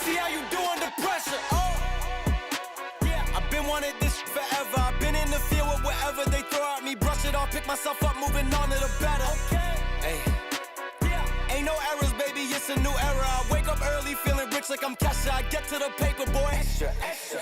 see how you do under pressure. Oh, yeah, I've been wanting this forever. I've been in the field with whatever they throw at me. Brush it off, pick myself up, moving on to the better. Okay, hey, yeah, ain't no errors, baby, it's a new era. I wake up early, feeling rich like I'm Kesha. I get to the paper, boy. Extra, extra.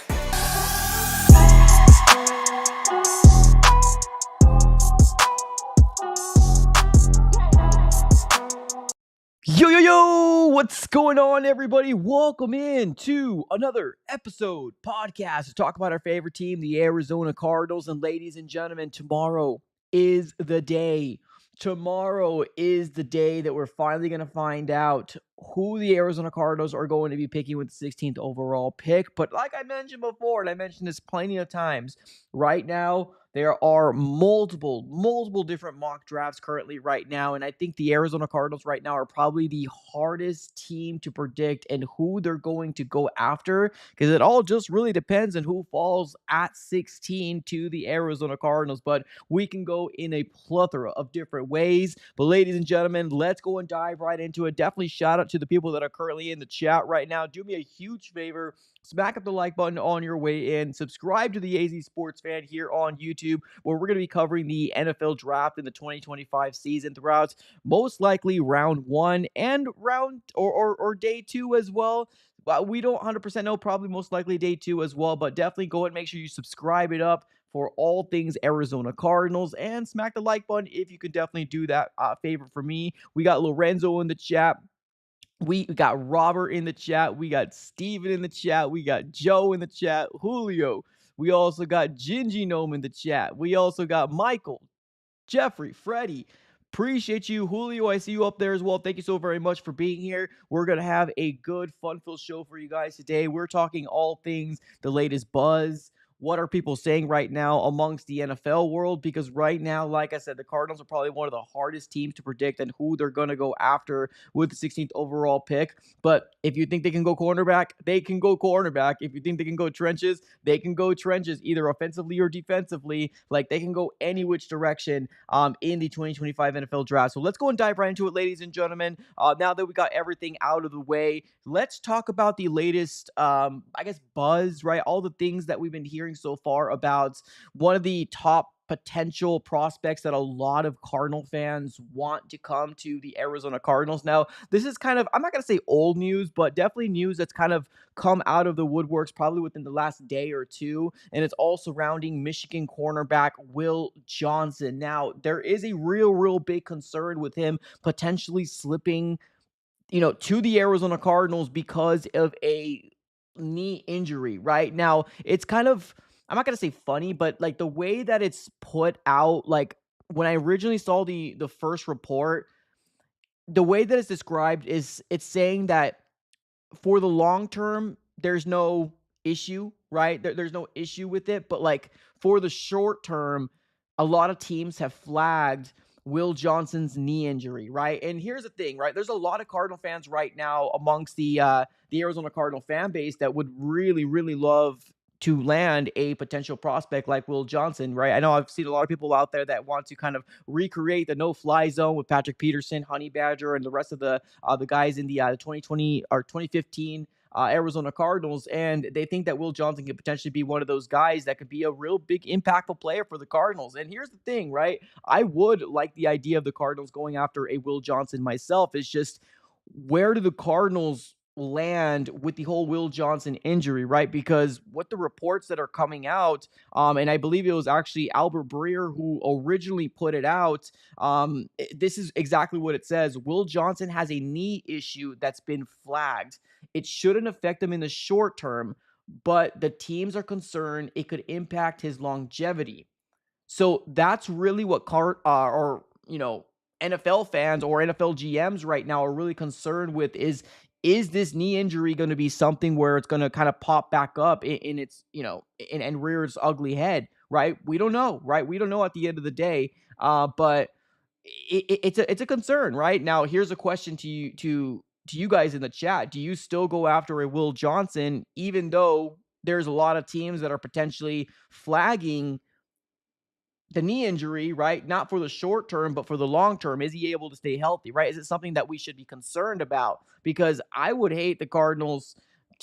Yo, what's going on, everybody? Welcome in to another episode podcast to talk about our favorite team, the Arizona Cardinals. And ladies and gentlemen, tomorrow is the day. Tomorrow is the day that we're finally going to find out who the Arizona Cardinals are going to be picking with the 16th overall pick. But like I mentioned before, and I mentioned this plenty of times, right now, there are multiple different mock drafts currently right now, and I think the Arizona Cardinals right now are probably the hardest team to predict and who they're going to go after, because it all just really depends on who falls at 16 to the Arizona Cardinals. But we can go in a plethora of different ways. But ladies and gentlemen, let's go and dive right into it. Definitely shout out to the people that are currently in the chat right now. Do me a huge favor. Smack up the like button on your way in. Subscribe to the AZ Sports Fan here on YouTube, where we're going to be covering the NFL draft in the 2025 season throughout most likely round one and round or day two as well. We don't 100% know, probably most likely day two as well, but definitely go and make sure you subscribe it up for all things Arizona Cardinals, and smack the like button if you could definitely do that favor for me. We got Lorenzo in the chat. We got Robert in the chat. We got Steven in the chat. We got Joe in the chat. Julio. We also got Gingy Gnome in the chat. We also got Michael, Jeffrey, Freddie. Appreciate you. Julio, I see you up there as well. Thank you so very much for being here. We're going to have a good, fun-filled show for you guys today. We're talking all things, the latest buzz. What are people saying right now amongst the NFL world? Because right now, like I said, the Cardinals are probably one of the hardest teams to predict and who they're going to go after with the 16th overall pick. But if you think they can go cornerback, they can go cornerback. If you think they can go trenches, they can go trenches, either offensively or defensively. Like, they can go any which direction in the 2025 NFL draft. So let's go and dive right into it, ladies and gentlemen. Now that we got everything out of the way, let's talk about the latest, buzz, right? All the things that we've been hearing so far about one of the top potential prospects that a lot of Cardinal fans want to come to the Arizona Cardinals. Now, this is kind of, I'm not going to say old news, but definitely news that's kind of come out of the woodworks probably within the last day or two, and it's all surrounding Michigan cornerback Will Johnson. Now, there is a real big concern with him potentially slipping, to the Arizona Cardinals because of a knee injury, right? Now, it's kind of, I'm not going to say funny, but like the way that it's put out, like when I originally saw the first report, the way that it's described is it's saying that for the long term, there's no issue, right? There's no issue with it. But like for the short term, a lot of teams have flagged Will Johnson's knee injury, right? And here's the thing, right? There's a lot of Cardinal fans right now amongst the Arizona Cardinal fan base that would really love to land a potential prospect like Will Johnson, right? I know I've seen a lot of people out there that want to kind of recreate the no-fly zone with Patrick Peterson, Honey Badger, and the rest of the guys in the 2020 or 2015 Arizona Cardinals, and they think that Will Johnson could potentially be one of those guys that could be a real big impactful player for the Cardinals. And here's the thing, right? I would like the idea of the Cardinals going after a Will Johnson myself. It's just, where do the Cardinals land with the whole Will Johnson injury, right? Because what the reports that are coming out, and I believe it was actually Albert Breer who originally put it out, this is exactly what it says. Will Johnson has a knee issue that's been flagged. It shouldn't affect him in the short term, but the teams are concerned it could impact his longevity. So that's really what NFL fans or NFL GMs right now are really concerned with is this knee injury going to be something where it's going to kind of pop back up in its, and rear its ugly head, right? We don't know, right? We don't know at the end of the day, but it's a concern, right? Now, here's a question to you guys in the chat. Do you still go after a Will Johnson, even though there's a lot of teams that are potentially flagging the knee injury, right? Not for the short term, but for the long term. Is he able to stay healthy, right? Is it something that we should be concerned about? Because I would hate the Cardinals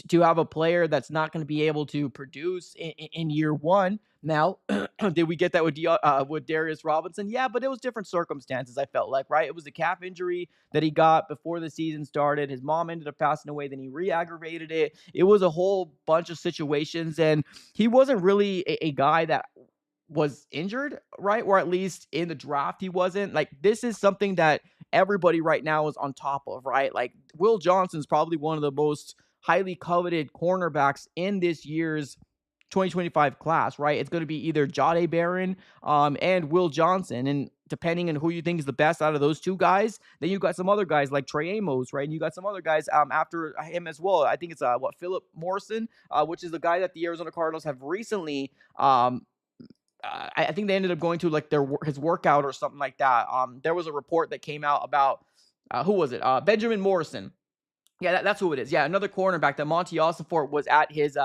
to have a player that's not going to be able to produce in year one. Now, did we get that with Darius Robinson? Yeah, but it was different circumstances. I felt like, right? It was a calf injury that he got before the season started. His mom ended up passing away, then he re-aggravated it. It was a whole bunch of situations, and he wasn't really a guy that was injured, right? Or at least in the draft, he wasn't. Like, this is something that everybody right now is on top of, right? Like, Will Johnson's probably one of the most highly coveted cornerbacks in this year's 2025 class, right? It's going to be either Jahdae Barron and Will Johnson. And depending on who you think is the best out of those two guys, then you got some other guys like Trey Amos, right? And you got some other guys after him as well. I think it's Philip Morrison, which is the guy that the Arizona Cardinals have recently I think they ended up going to like his workout or something like that. There was a report that came out about who was it? Benjamin Morrison. Yeah, that's who it is. Yeah, another cornerback that Monty Ossenfort was at his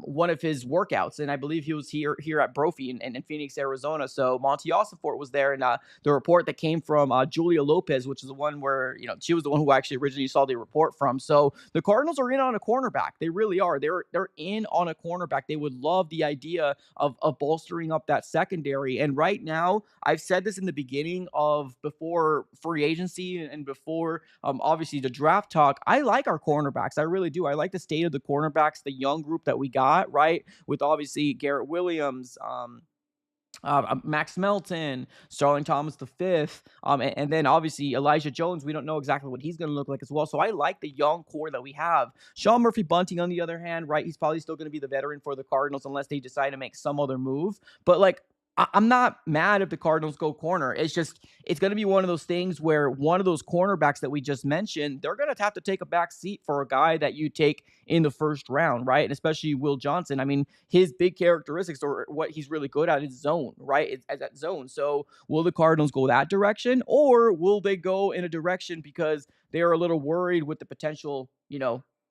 one of his workouts, and I believe he was here at Brophy in Phoenix, Arizona. So Monty Ossenfort was there, and the report that came from Julia Lopez, which is the one where she was the one who actually originally saw the report from. So the Cardinals are in on a cornerback. They really are. They're in on a cornerback. They would love the idea of bolstering up that secondary. And right now, I've said this in the beginning of before free agency and before obviously the draft talk. I like our cornerbacks. I really do. I like the state of the cornerbacks, the young group that we got, right? With obviously Garrett Williams, Max Melton, Starling Thomas the fifth, and then obviously Elijah Jones. We don't know exactly what he's going to look like as well. So I like the young core that we have. Sean Murphy Bunting, on the other hand, right? He's probably still going to be the veteran for the Cardinals unless they decide to make some other move. But like, I'm not mad if the Cardinals go corner. It's going to be one of those things where one of those cornerbacks that we just mentioned, they're going to have to take a back seat for a guy that you take in the first round, right? And especially Will Johnson. I mean, his big characteristics or what he's really good at is zone, right? It's that zone. So will the Cardinals go that direction, or will they go in a direction because they're a little worried with the potential,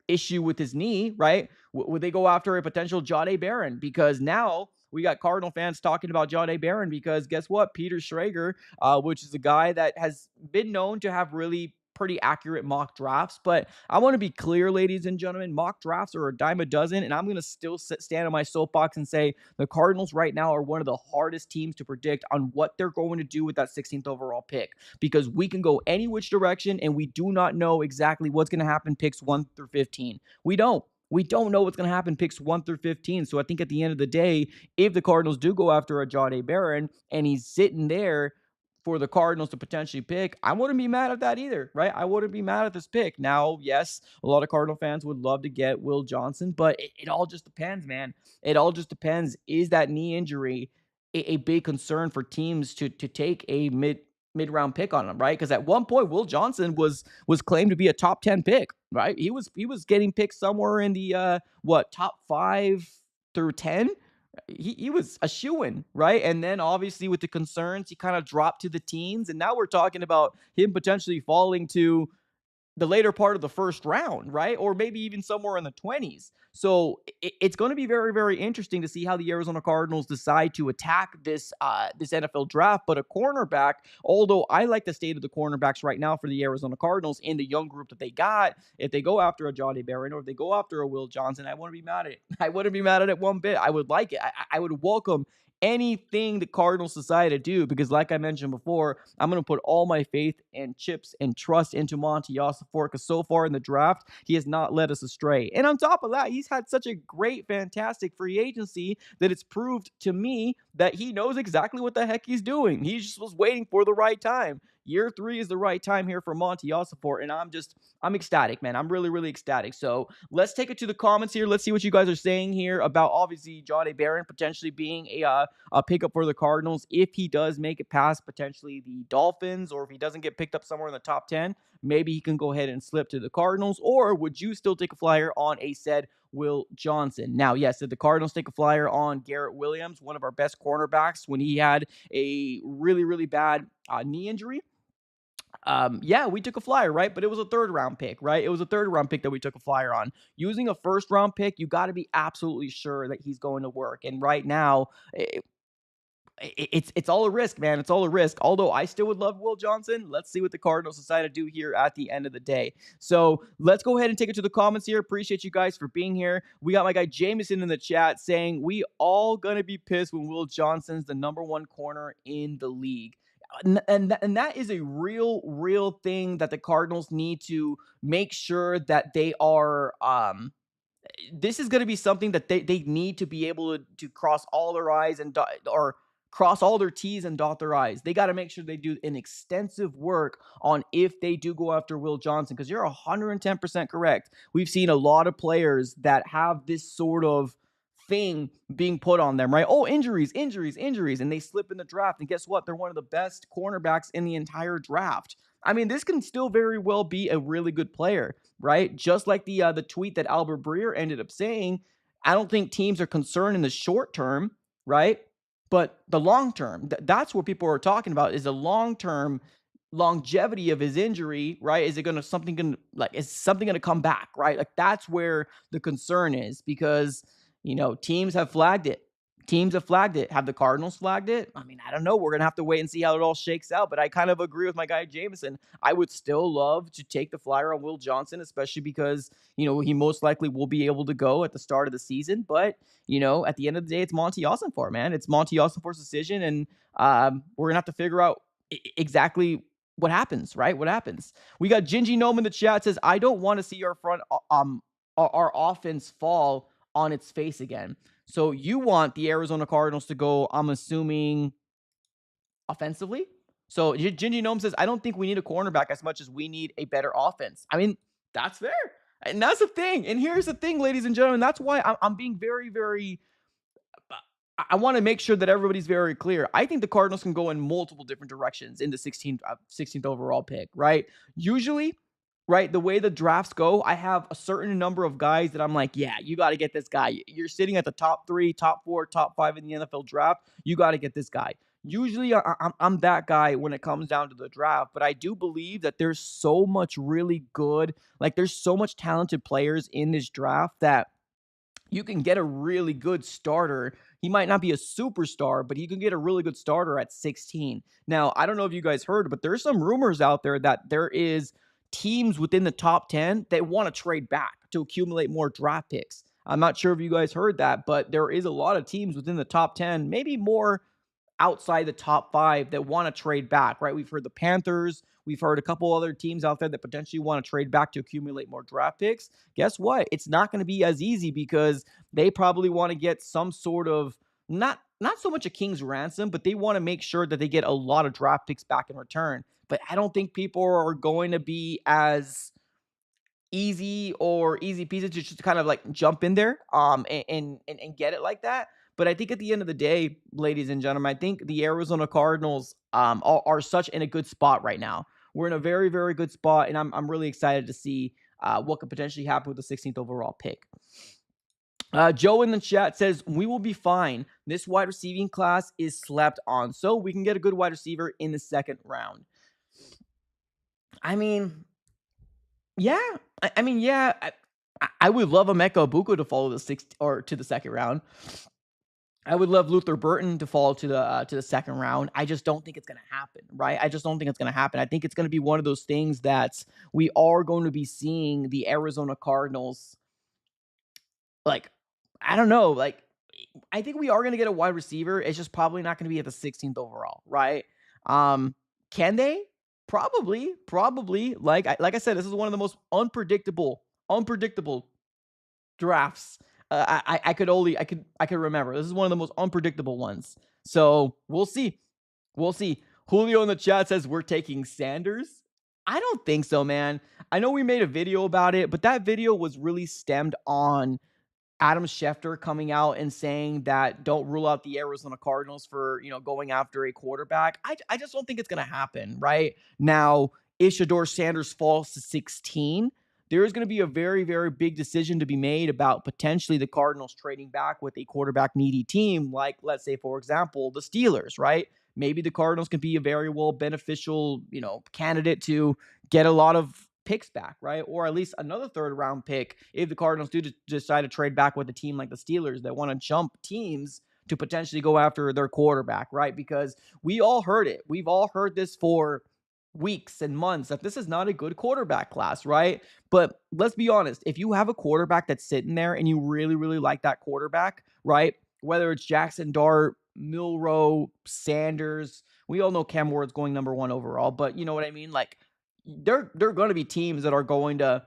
issue with his knee, right? Would they go after a potential Jahdae Barron? Because now we got Cardinal fans talking about Jahdae Barron because guess what? Peter Schrager, which is a guy that has been known to have really pretty accurate mock drafts. But I want to be clear, ladies and gentlemen, mock drafts are a dime a dozen. And I'm going to still stand on my soapbox and say the Cardinals right now are one of the hardest teams to predict on what they're going to do with that 16th overall pick, because we can go any which direction and we do not know exactly what's going to happen picks 1 through 15. We don't. We don't know what's going to happen picks 1 through 15. So I think at the end of the day, if the Cardinals do go after a Jahdae Barron and he's sitting there for the Cardinals to potentially pick, I wouldn't be mad at that either, right? I wouldn't be mad at this pick. Now, yes, a lot of Cardinal fans would love to get Will Johnson, but it all just depends, man. It all just depends. Is that knee injury a big concern for teams to take a mid-round pick on him, right? Because at one point, Will Johnson was claimed to be a top 10 pick, right? He was getting picked somewhere in the top 5 through 10. He was a shoo-in, right? And then obviously with the concerns, he kind of dropped to the teens, and now we're talking about him potentially falling to the later part of the first round, right? Or maybe even somewhere in the 20s. So it's going to be very, very interesting to see how the Arizona Cardinals decide to attack this NFL draft. But a cornerback, although I like the state of the cornerbacks right now for the Arizona Cardinals in the young group that they got, if they go after a Jahdae Barron or if they go after a Will Johnson, I wouldn't be mad at it. I wouldn't be mad at it one bit. I would like it. I would welcome anything the Cardinals decide to do, because like I mentioned before, I'm going to put all my faith and chips and trust into Monty Ossenfort, because so far in the draft, he has not led us astray. And on top of that, he's had such a great, fantastic free agency that it's proved to me that he knows exactly what the heck he's doing. He just was waiting for the right time. Year 3 is the right time here for Monty Ossenfort, and I'm ecstatic, man. I'm really, really ecstatic. So let's take it to the comments here. Let's see what you guys are saying here about obviously Jahdae Barron potentially being a pickup for the Cardinals if he does make it past potentially the Dolphins, or if he doesn't get picked up somewhere in the top 10, maybe he can go ahead and slip to the Cardinals. Or would you still take a flyer on a said Will Johnson? Now, yes, did the Cardinals take a flyer on Garrett Williams, one of our best cornerbacks, when he had a really, really bad knee injury? Yeah, we took a flyer, right? But it was a third round pick, right? It was a third round pick that we took a flyer on. Using a first round pick, you got to be absolutely sure that he's going to work. And right now, it's all a risk, man. It's all a risk. Although I still would love Will Johnson. Let's see what the Cardinals decide to do here at the end of the day. So let's go ahead and take it to the comments here. Appreciate you guys for being here. We got my guy Jameson in the chat saying we all gonna be pissed when Will Johnson's the number one corner in the league. And that is a real thing that the Cardinals need to make sure that they are this is going to be something that they need to be able to cross all their I's and or cross all their T's and dot their I's. They got to make sure they do an extensive work on if they do go after Will Johnson, because you're 110% correct. We've seen a lot of players that have this sort of thing being put on them, right? Oh, injuries, and they slip in the draft. And guess what? They're one of the best cornerbacks in the entire draft. I mean, this can still very well be a really good player, right? Just like the tweet that Albert Breer ended up saying, I don't think teams are concerned in the short term, right? But the long term, that's what people are talking about, is the long term longevity of his injury, right? Is something going to come back, right? Like that's where the concern is, because teams have flagged it. Have the Cardinals flagged it? I mean, I don't know. We're going to have to wait and see how it all shakes out. But I kind of agree with my guy, Jameson. I would still love to take the flyer on Will Johnson, especially because, he most likely will be able to go at the start of the season. But, at the end of the day, it's Monty Ossenfort, man. It's Monty Ossenfort's decision. And we're going to have to figure out exactly what happens, right? What happens? We got Gingy Gnome in the chat says, I don't want to see our our offense fall on its face again. So you want the Arizona Cardinals to go, I'm assuming, offensively? So Gingy Gnome says, I don't think we need a cornerback as much as we need a better offense. I mean, that's fair. And that's the thing. And here's the thing, ladies and gentlemen. That's why I'm being very, very... I want to make sure that everybody's very clear. I think the Cardinals can go in multiple different directions in the 16th overall pick, right? Usually, right, the way the drafts go, I have a certain number of guys that I'm like, yeah, you got to get this guy. You're sitting at the top 3, top 4, top 5 in the NFL draft. You got to get this guy. Usually, I'm that guy when it comes down to the draft, but I do believe that there's so much really good, there's so much talented players in this draft that you can get a really good starter. He might not be a superstar, but he can get a really good starter at 16. Now, I don't know if you guys heard, but there's some rumors out there that there is teams within the top 10 that want to trade back to accumulate more draft picks. I'm not sure if you guys heard that, but there is a lot of teams within the top 10, maybe more outside the top 5, that want to trade back, right? We've heard the Panthers. We've heard a couple other teams out there that potentially want to trade back to accumulate more draft picks. Guess what? It's not going to be as easy, because they probably want to get some sort of, not so much a king's ransom, but they want to make sure that they get a lot of draft picks back in return. But I don't think people are going to be as easy peasy to just kind of jump in there and get it like that. But I think at the end of the day, ladies and gentlemen, I think the Arizona Cardinals are such in a good spot right now. We're in a very, very good spot, and I'm really excited to see what could potentially happen with the 16th overall pick. Joe in the chat says, we will be fine. This wide receiving class is slept on, so we can get a good wide receiver in the second round. I mean, yeah. I would love Emeka Egbuka to follow to the second round. I would love Luther Burton to fall to the second round. I just don't think it's going to happen, right? I just don't think it's going to happen. I think it's going to be one of those things that we are going to be seeing the Arizona Cardinals, I don't know, I think we are going to get a wide receiver. It's just probably not going to be at the 16th overall, right? Can they? Probably. Like I said, this is one of the most unpredictable drafts I could remember. This is one of the most unpredictable ones. So we'll see. Julio in the chat says we're taking Sanders. I don't think so, man. I know we made a video about it, but that video was really stemmed on Adam Schefter coming out and saying that don't rule out the Arizona Cardinals for, going after a quarterback. I just don't think it's going to happen right now. If Shedeur Sanders falls to 16, there is going to be a very, very big decision to be made about potentially the Cardinals trading back with a quarterback needy team. Like, let's say, for example, the Steelers, right? Maybe the Cardinals can be a very well beneficial, candidate to get a lot of picks back, right? Or at least another third round pick if the Cardinals do decide to trade back with a team like the Steelers that want to jump teams to potentially go after their quarterback, right? Because we all heard it. We've all heard this for weeks and months that this is not a good quarterback class, right? But let's be honest, if you have a quarterback that's sitting there and you really, really like that quarterback, right? Whether it's Jackson Dart, Milrow, Sanders, we all know Cam Ward's going number one overall, but you know what I mean? Like, they're going to be teams that are going to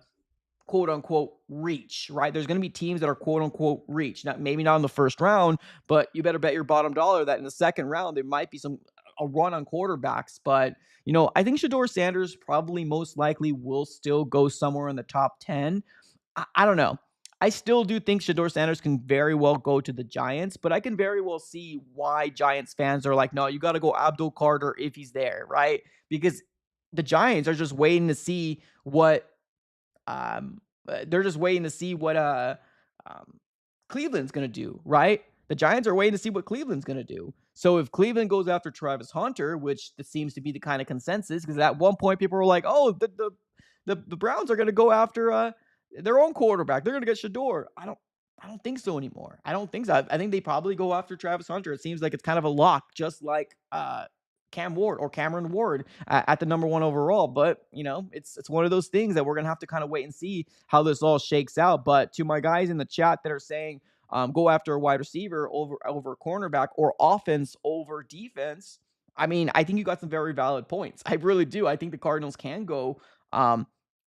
quote unquote reach, right? There's going to be teams that are quote unquote reach. Not maybe not in the first round, but you better bet your bottom dollar that in the second round there might be a run on quarterbacks. But I think Shador Sanders probably most likely will still go somewhere in the top 10. I don't know. I still do think Shador Sanders can very well go to the Giants, but I can very well see why Giants fans are like, no, you got to go Abdul Carter if he's there, right? Because the Giants are just waiting to see what they're just waiting to see what um, Cleveland's going to do, right? The Giants are waiting to see what Cleveland's going to do. So if Cleveland goes after Travis Hunter, which this seems to be the kind of consensus, because at one point people were like, "Oh, the Browns are going to go after their own quarterback. They're going to get Shador." I don't think so anymore. I don't think so. I think they probably go after Travis Hunter. It seems like it's kind of a lock, just like Cam Ward or Cameron Ward at the number one overall. But it's one of those things that we're gonna have to kind of wait and see how this all shakes out. But to my guys in the chat that are saying go after a wide receiver over a cornerback or offense over defense, I mean, I think you got some very valid points. I really do. I think the Cardinals can go.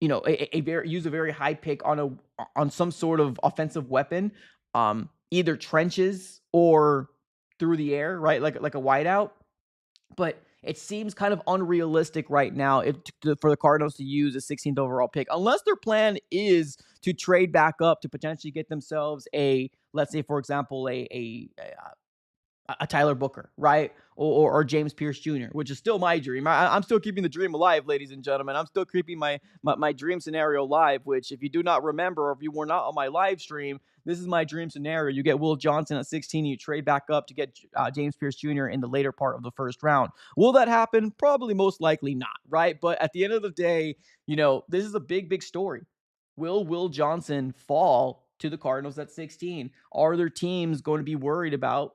Use a very high pick on some sort of offensive weapon, either trenches or through the air, right? Like a wideout. But it seems kind of unrealistic right now for the Cardinals to use a 16th overall pick, unless their plan is to trade back up to potentially get themselves let's say, for example, a Tyler Booker, right? Or James Pierce Jr., which is still my dream. I'm still keeping the dream alive, ladies and gentlemen. I'm still keeping my dream scenario live, which if you do not remember, or if you were not on my live stream, this is my dream scenario. You get Will Johnson at 16, you trade back up to get James Pierce Jr. in the later part of the first round. Will that happen? Probably most likely not, right? But at the end of the day, this is a big, big story. Will Johnson fall to the Cardinals at 16? Are there teams going to be worried about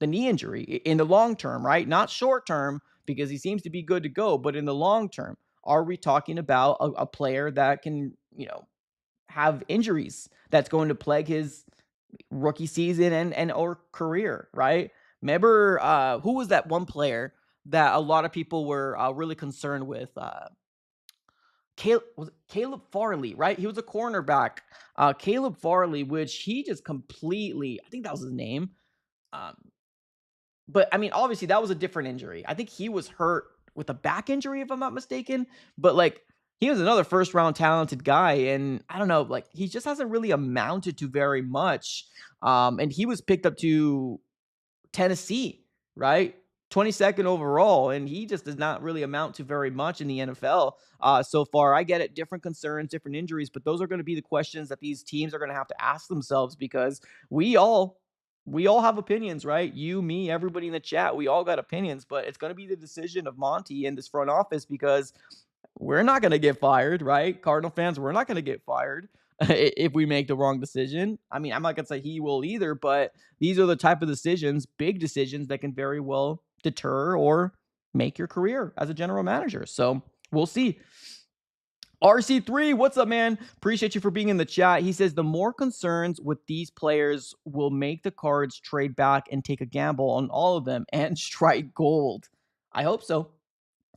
the knee injury in the long term, right? Not short term, because he seems to be good to go, but in the long term, are we talking about a player that can, have injuries that's going to plague his rookie season and or career, right? Remember, who was that one player that a lot of people were really concerned with? Caleb Farley, right? He was a cornerback. Caleb Farley, which he just completely, I think that was his name. Um, but I mean, obviously that was a different injury. I think he was hurt with a back injury, if I'm not mistaken. But like, he was another first round talented guy, and I don't know, like he just hasn't really amounted to very much. And he was picked up to Tennessee, right? 22nd overall, and he just does not really amount to very much in the NFL so far. I get it, different concerns, different injuries, but those are going to be the questions that these teams are going to have to ask themselves, because we all have opinions, right? You, me, everybody in the chat, we all got opinions, but it's going to be the decision of Monty and this front office, because we're not going to get fired, right? Cardinal fans, we're not going to get fired if we make the wrong decision. I mean, I'm not going to say he will either, but these are the type of decisions, big decisions, that can very well deter or make your career as a general manager. So we'll see. RC3, what's up, man? Appreciate you for being in the chat. He says the more concerns with these players will make the Cards trade back and take a gamble on all of them and strike gold. I hope so.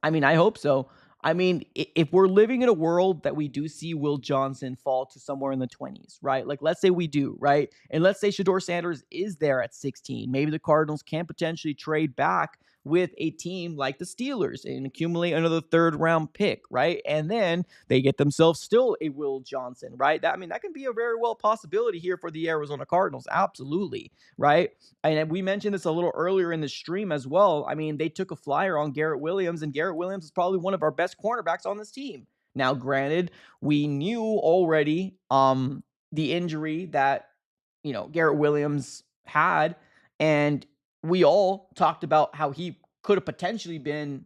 I hope so. If we're living in a world that we do see Will Johnson fall to somewhere in the 20s, right? Like, let's say we do, right? And let's say Shador Sanders is there at 16. Maybe the Cardinals can potentially trade back with a team like the Steelers and accumulate another third round pick, right? And then they get themselves still a Will Johnson, right? That can be a very well possibility here for the Arizona Cardinals. Absolutely, right? And we mentioned this a little earlier in the stream as well. I mean, they took a flyer on Garrett Williams, and Garrett Williams is probably one of our best cornerbacks on this team. Now, granted, we knew already the injury that Garrett Williams had, and we all talked about how he could have potentially been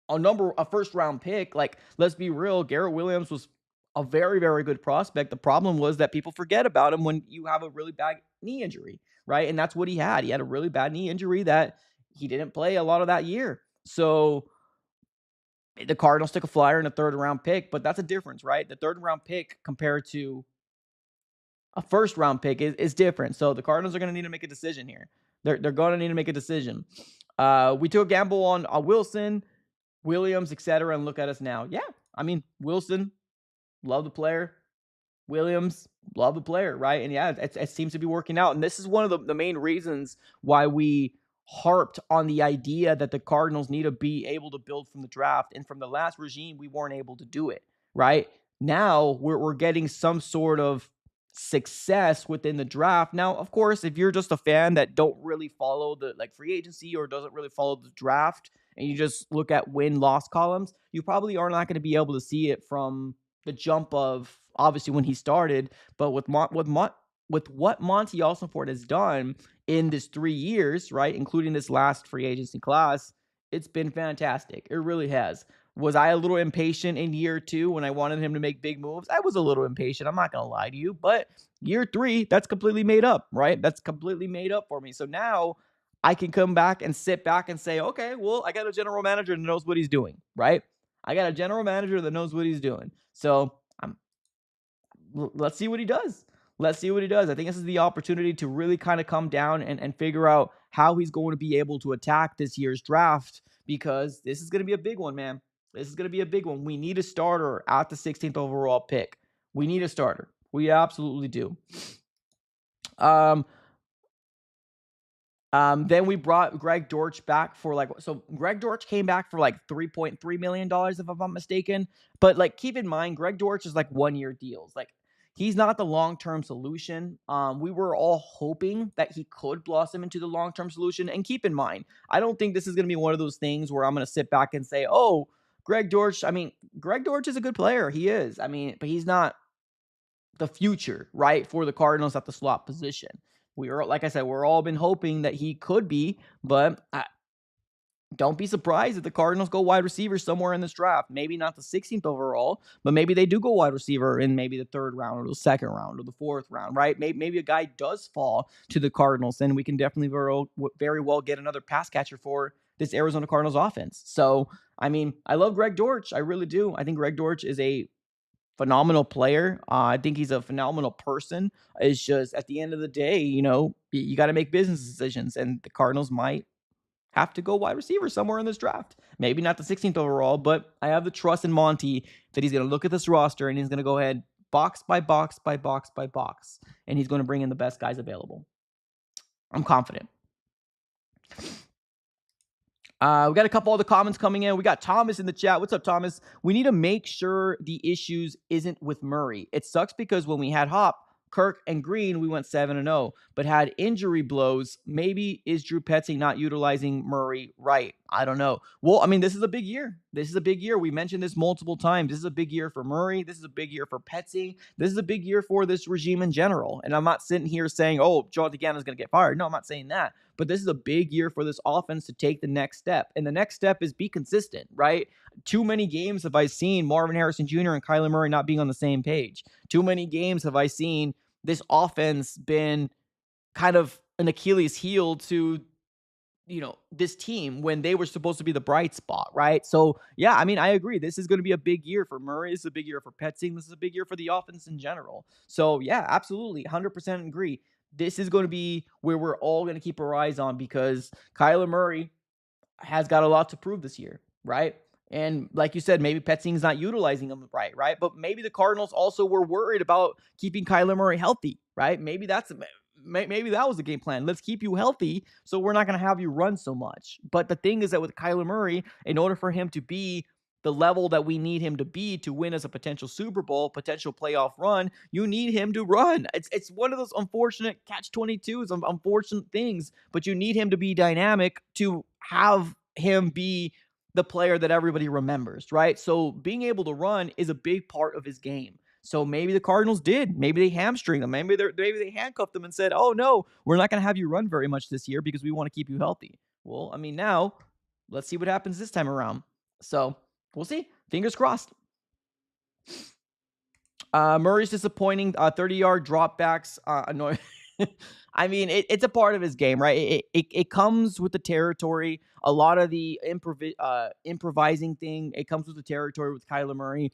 a first round pick. Like, let's be real, Garrett Williams was a very, very good prospect. The problem was that people forget about him when you have a really bad knee injury, right? And that's what he had. He had a really bad knee injury that he didn't play a lot of that year. So the Cardinals took a flyer in a third round pick, but that's a difference, right? The third round pick compared to a first round pick is different. So the Cardinals are going to need to make a decision here. They're going to need to make a decision. We took a gamble on Wilson, Williams, etc., and look at us now. Yeah, I mean Wilson, love the player. Williams, love the player, right? And yeah, it seems to be working out. And this is one of the main reasons why we harped on the idea that the Cardinals need to be able to build from the draft. And from the last regime, we weren't able to do it, right? Now we're getting some sort of success within the draft. Now, of course, if you're just a fan that don't really follow the like free agency or doesn't really follow the draft and you just look at win-loss columns, you probably are not going to be able to see it from the jump of obviously when he started, but with what Monty Alsonford has done in this 3 years, right, including this last free agency class, it's been fantastic. It really has. Was I a little impatient in year 2 when I wanted him to make big moves? I was a little impatient. I'm not going to lie to you, but year 3, that's completely made up, right? That's completely made up for me. So now I can come back and sit back and say, okay, well, I got a general manager that knows what he's doing, right? I got a general manager that knows what he's doing. So let's see what he does. Let's see what he does. I think this is the opportunity to really kind of come down and figure out how he's going to be able to attack this year's draft because this is going to be a big one, man. This is going to be a big one. We need a starter at the 16th overall pick. We need a starter. We absolutely do. Then we brought Greg Dortch back for Greg Dortch came back for like $3.3 million, if I'm not mistaken. But like, keep in mind, Greg Dortch is like 1-year deals. Like, he's not the long-term solution. We were all hoping that he could blossom into the long-term solution. And keep in mind, I don't think this is going to be one of those things where I'm going to sit back and say, oh, Greg Dortch is a good player. He is. But he's not the future, right, for the Cardinals at the slot position. Like I said, we're all been hoping that he could be, but don't be surprised if the Cardinals go wide receiver somewhere in this draft. Maybe not the 16th overall, but maybe they do go wide receiver in maybe the 3rd round or the 2nd round or the 4th round, right? Maybe a guy does fall to the Cardinals, and we can definitely very well get another pass catcher for this Arizona Cardinals offense. So, I love Greg Dortch. I really do. I think Greg Dortch is a phenomenal player. I think he's a phenomenal person. It's just at the end of the day, you got to make business decisions, and the Cardinals might have to go wide receiver somewhere in this draft. Maybe not the 16th overall, but I have the trust in Monty that he's going to look at this roster and he's going to go ahead box by box by box by box, and he's going to bring in the best guys available. I'm confident. We got a couple other comments coming in. We got Thomas in the chat. What's up, Thomas? We need to make sure the issues isn't with Murray. It sucks because when we had Hop, Kirk, and Green, we went 7-0, but had injury blows. Maybe is Drew Petzing not utilizing Murray right? I don't know. Well, this is a big year. This is a big year. We mentioned this multiple times. This is a big year for Murray. This is a big year for Petzing. This is a big year for this regime in general. And I'm not sitting here saying, oh, Joe Deganna is going to get fired. No, I'm not saying that. But this is a big year for this offense to take the next step. And the next step is be consistent, right? Too many games have I seen Marvin Harrison Jr. and Kyler Murray not being on the same page. Too many games have I seen this offense been kind of an Achilles heel to, this team when they were supposed to be the bright spot, right? So, yeah, I agree. This is going to be a big year for Murray. This is a big year for Petzing. This is a big year for the offense in general. So, yeah, absolutely. 100% agree. This is going to be where we're all going to keep our eyes on because Kyler Murray has got a lot to prove this year, right? And like you said, maybe Petzing's not utilizing him right? But maybe the Cardinals also were worried about keeping Kyler Murray healthy, right? Maybe that was the game plan. Let's keep you healthy so we're not going to have you run so much. But the thing is that with Kyler Murray, in order for him to be the level that we need him to be to win as a potential Super Bowl, potential playoff run, you need him to run. It's one of those unfortunate catch-22s, unfortunate things, but you need him to be dynamic to have him be the player that everybody remembers, right? So being able to run is a big part of his game. So maybe the Cardinals did. Maybe they hamstringed him. Maybe they handcuffed him and said, oh, no, we're not going to have you run very much this year because we want to keep you healthy. Well, now let's see what happens this time around. So we'll see. Fingers crossed. Murray's disappointing. 30-yard dropbacks annoy. I mean, it's a part of his game, right? It comes with the territory. A lot of the improvising thing, it comes with the territory with Kyler Murray.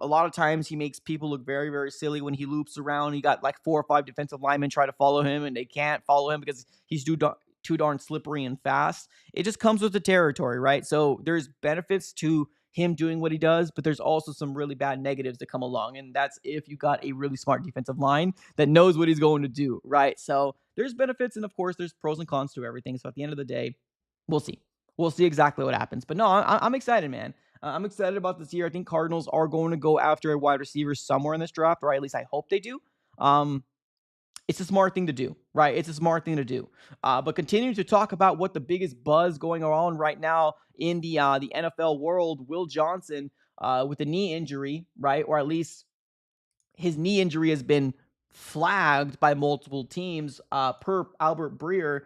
A lot of times he makes people look very, very silly when he loops around. He got like 4 or 5 defensive linemen try to follow him, and they can't follow him because he's too darn slippery and fast. It just comes with the territory, right? So there's benefits to him doing what he does, but there's also some really bad negatives that come along. And that's if you got a really smart defensive line that knows what he's going to do, right? So there's benefits, and of course, there's pros and cons to everything. So at the end of the day, we'll see. We'll see exactly what happens. But no, I'm excited, man. I'm excited about this year. I think Cardinals are going to go after a wide receiver somewhere in this draft, or at least I hope they do. It's a smart thing to do, right? It's a smart thing to do. But continuing to talk about what the biggest buzz going on right now in the NFL world, Will Johnson with a knee injury, right? Or at least his knee injury has been flagged by multiple teams, per Albert Breer,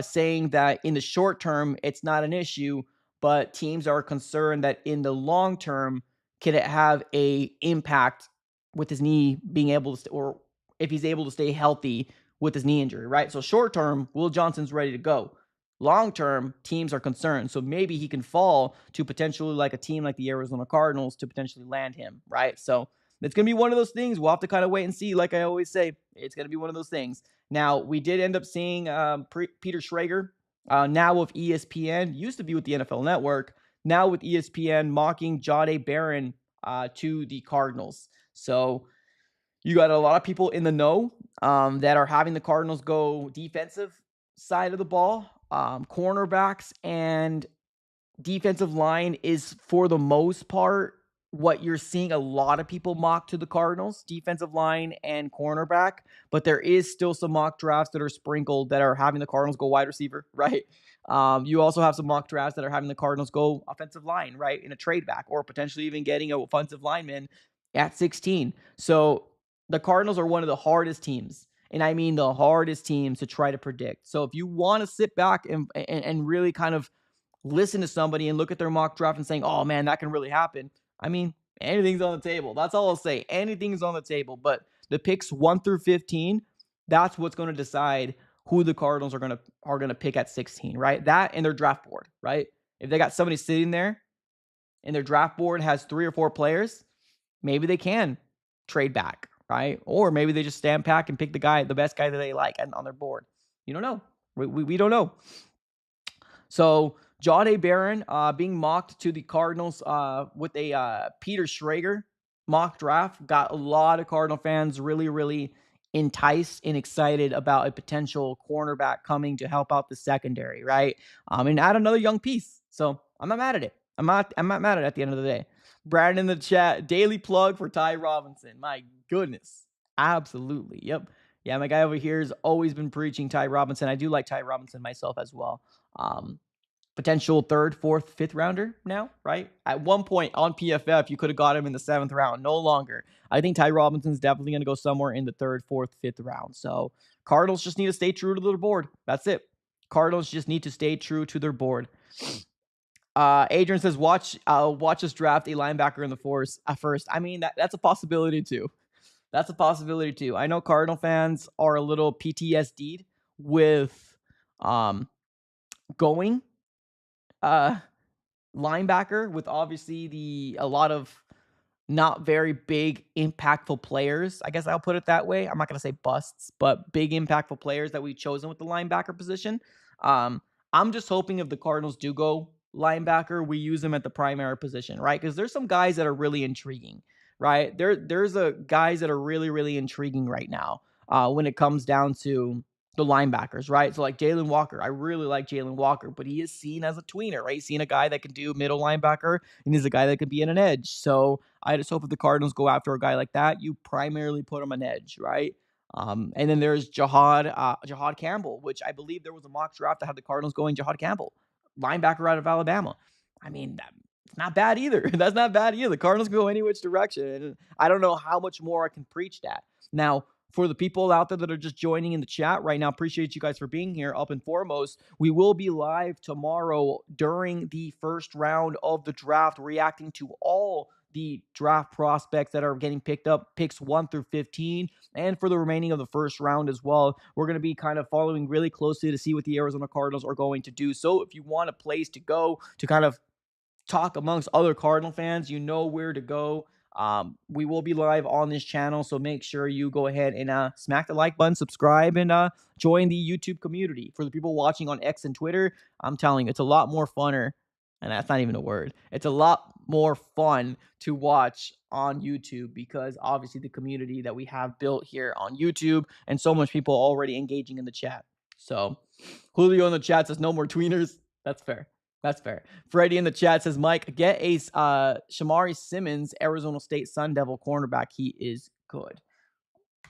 saying that in the short term, it's not an issue, but teams are concerned that in the long term, can it have a impact with his knee being able to, or if he's able to stay healthy with his knee injury, right? So short term, Will Johnson's ready to go. Long term, teams are concerned. So maybe he can fall to potentially like a team like the Arizona Cardinals to potentially land him, right? So it's going to be one of those things. We'll have to kind of wait and see. Like I always say, it's going to be one of those things. Now, we did end up seeing Peter Schrager, now with ESPN, used to be with the NFL Network, now with ESPN, mocking Jahdae Barron to the Cardinals. So you got a lot of people in the know that are having the Cardinals go defensive side of the ball. Cornerbacks and defensive line is, for the most part, what you're seeing a lot of people mock to the Cardinals, defensive line and cornerback. But there is still some mock drafts that are sprinkled that are having the Cardinals go wide receiver, right? You also have some mock drafts that are having the Cardinals go offensive line, right, in a trade back, or potentially even getting an offensive lineman at 16. So the Cardinals are one of the hardest teams, and I mean the hardest teams to try to predict. So if you want to sit back and really kind of listen to somebody and look at their mock draft and saying, oh man, that can really happen, I mean, anything's on the table. That's all I'll say. Anything's on the table. But the picks 1 through 15, that's what's going to decide who the Cardinals are going to pick at 16, right? That and their draft board, right? If they got somebody sitting there and their draft board has 3 or 4 players, maybe they can trade back, right? Or maybe they just stand back and pick the best guy that they like on their board. You don't know. We don't know. So Jahdae Barron being mocked to the Cardinals with a Peter Schrager mock draft got a lot of Cardinal fans really, really enticed and excited about a potential cornerback coming to help out the secondary, right? And add another young piece. So I'm not mad at it. I'm not mad at it at the end of the day. Brandon in the chat, daily plug for Ty Robinson. My goodness. Absolutely. Yep. Yeah, my guy over here has always been preaching Ty Robinson. I do like Ty Robinson myself as well. Potential 3rd, 4th, 5th rounder now, right? At one point on PFF, you could have got him in the 7th round. No longer. I think Ty Robinson's definitely going to go somewhere in the 3rd, 4th, 5th round. So Cardinals just need to stay true to their board. That's it. Cardinals just need to stay true to their board. Adrian says, watch us draft a linebacker in the first. I mean, that's a possibility too. That's a possibility too. I know Cardinal fans are a little PTSD'd with going linebacker with obviously a lot of not very big impactful players. I guess I'll put it that way. I'm not going to say busts, but big impactful players that we've chosen with the linebacker position. I'm just hoping if the Cardinals do go linebacker, we use them at the primary position, right? Because there's some guys that are really intriguing, right? There's guys that are really, really intriguing right now when it comes down to the linebackers, right? So like Jalon Walker, I really like Jalon Walker, but he is seen as a tweener, right? He's seen a guy that can do middle linebacker, and he's a guy that can be in an edge. So I just hope if the Cardinals go after a guy like that, you primarily put him on edge, right? And then there's Jahad Campbell, which I believe there was a mock draft that had the Cardinals going Jahad Campbell, linebacker out of Alabama. I mean, it's not bad either. That's not bad either. The Cardinals can go any which direction. And I don't know how much more I can preach that. Now, for the people out there that are just joining in the chat right now, appreciate you guys for being here. Up and foremost, we will be live tomorrow during the first round of the draft, reacting to all the draft prospects that are getting picked up, picks 1 through 15, and for the remaining of the first round as well. We're going to be kind of following really closely to see what the Arizona Cardinals are going to do. So if you want a place to go to kind of talk amongst other Cardinal fans, you know where to go. We will be live on this channel, so make sure you go ahead and smack the like button, subscribe, and join the YouTube community. For the people watching on X and Twitter, I'm telling you, it's a lot more funner, and that's not even a word. It's a lot more fun to watch on YouTube because obviously the community that we have built here on YouTube and so much people already engaging in the chat. So Julio in the chat says no more tweeners. That's fair. That's fair. Freddie in the chat says, Mike, get a Shamari Simmons, Arizona State Sun Devil cornerback. He is good.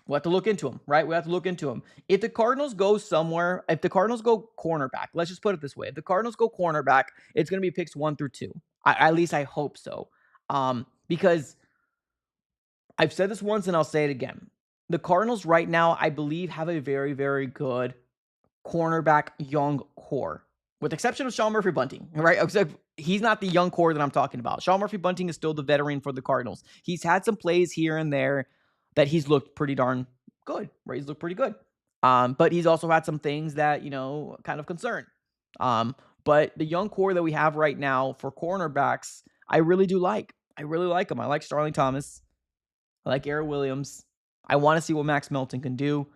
We'll have to look into him, right? We have to look into him. If the Cardinals go somewhere, if the Cardinals go cornerback, let's just put it this way. If the Cardinals go cornerback, it's going to be picks 1 through 2. At least I hope so. Because I've said this once and I'll say it again. The Cardinals right now, I believe, have a very, very good cornerback young core, with the exception of Sean Murphy-Bunting, right? Except he's not the young core that I'm talking about. Sean Murphy-Bunting is still the veteran for the Cardinals. He's had some plays here and there that he's looked pretty darn good, right? He's looked pretty good. But he's also had some things that, kind of concern. But the young core that we have right now for cornerbacks, I really do like. I really like them. I like Starling Thomas. I like Garrett Williams. I want to see what Max Melton can do.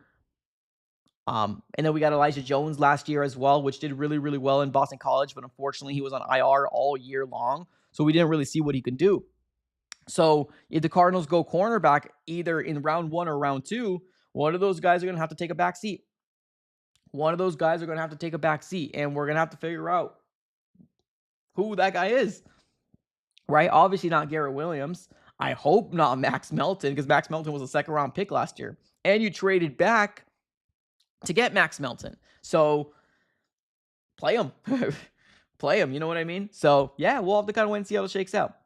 And then we got Elijah Jones last year as well, which did really, really well in Boston College, but unfortunately he was on IR all year long, so we didn't really see what he could do. So if the Cardinals go cornerback either in round 1 or round 2, one of those guys are going to have to take a back seat. One of those guys are going to have to take a back seat, and we're going to have to figure out who that guy is, right? Obviously not Garrett Williams. I hope not Max Melton, because Max Melton was a second-round pick last year, and you traded back to get Max Melton. So play him. Play him, you know what I mean? So yeah, we'll have to kind of wait and see how it shakes out.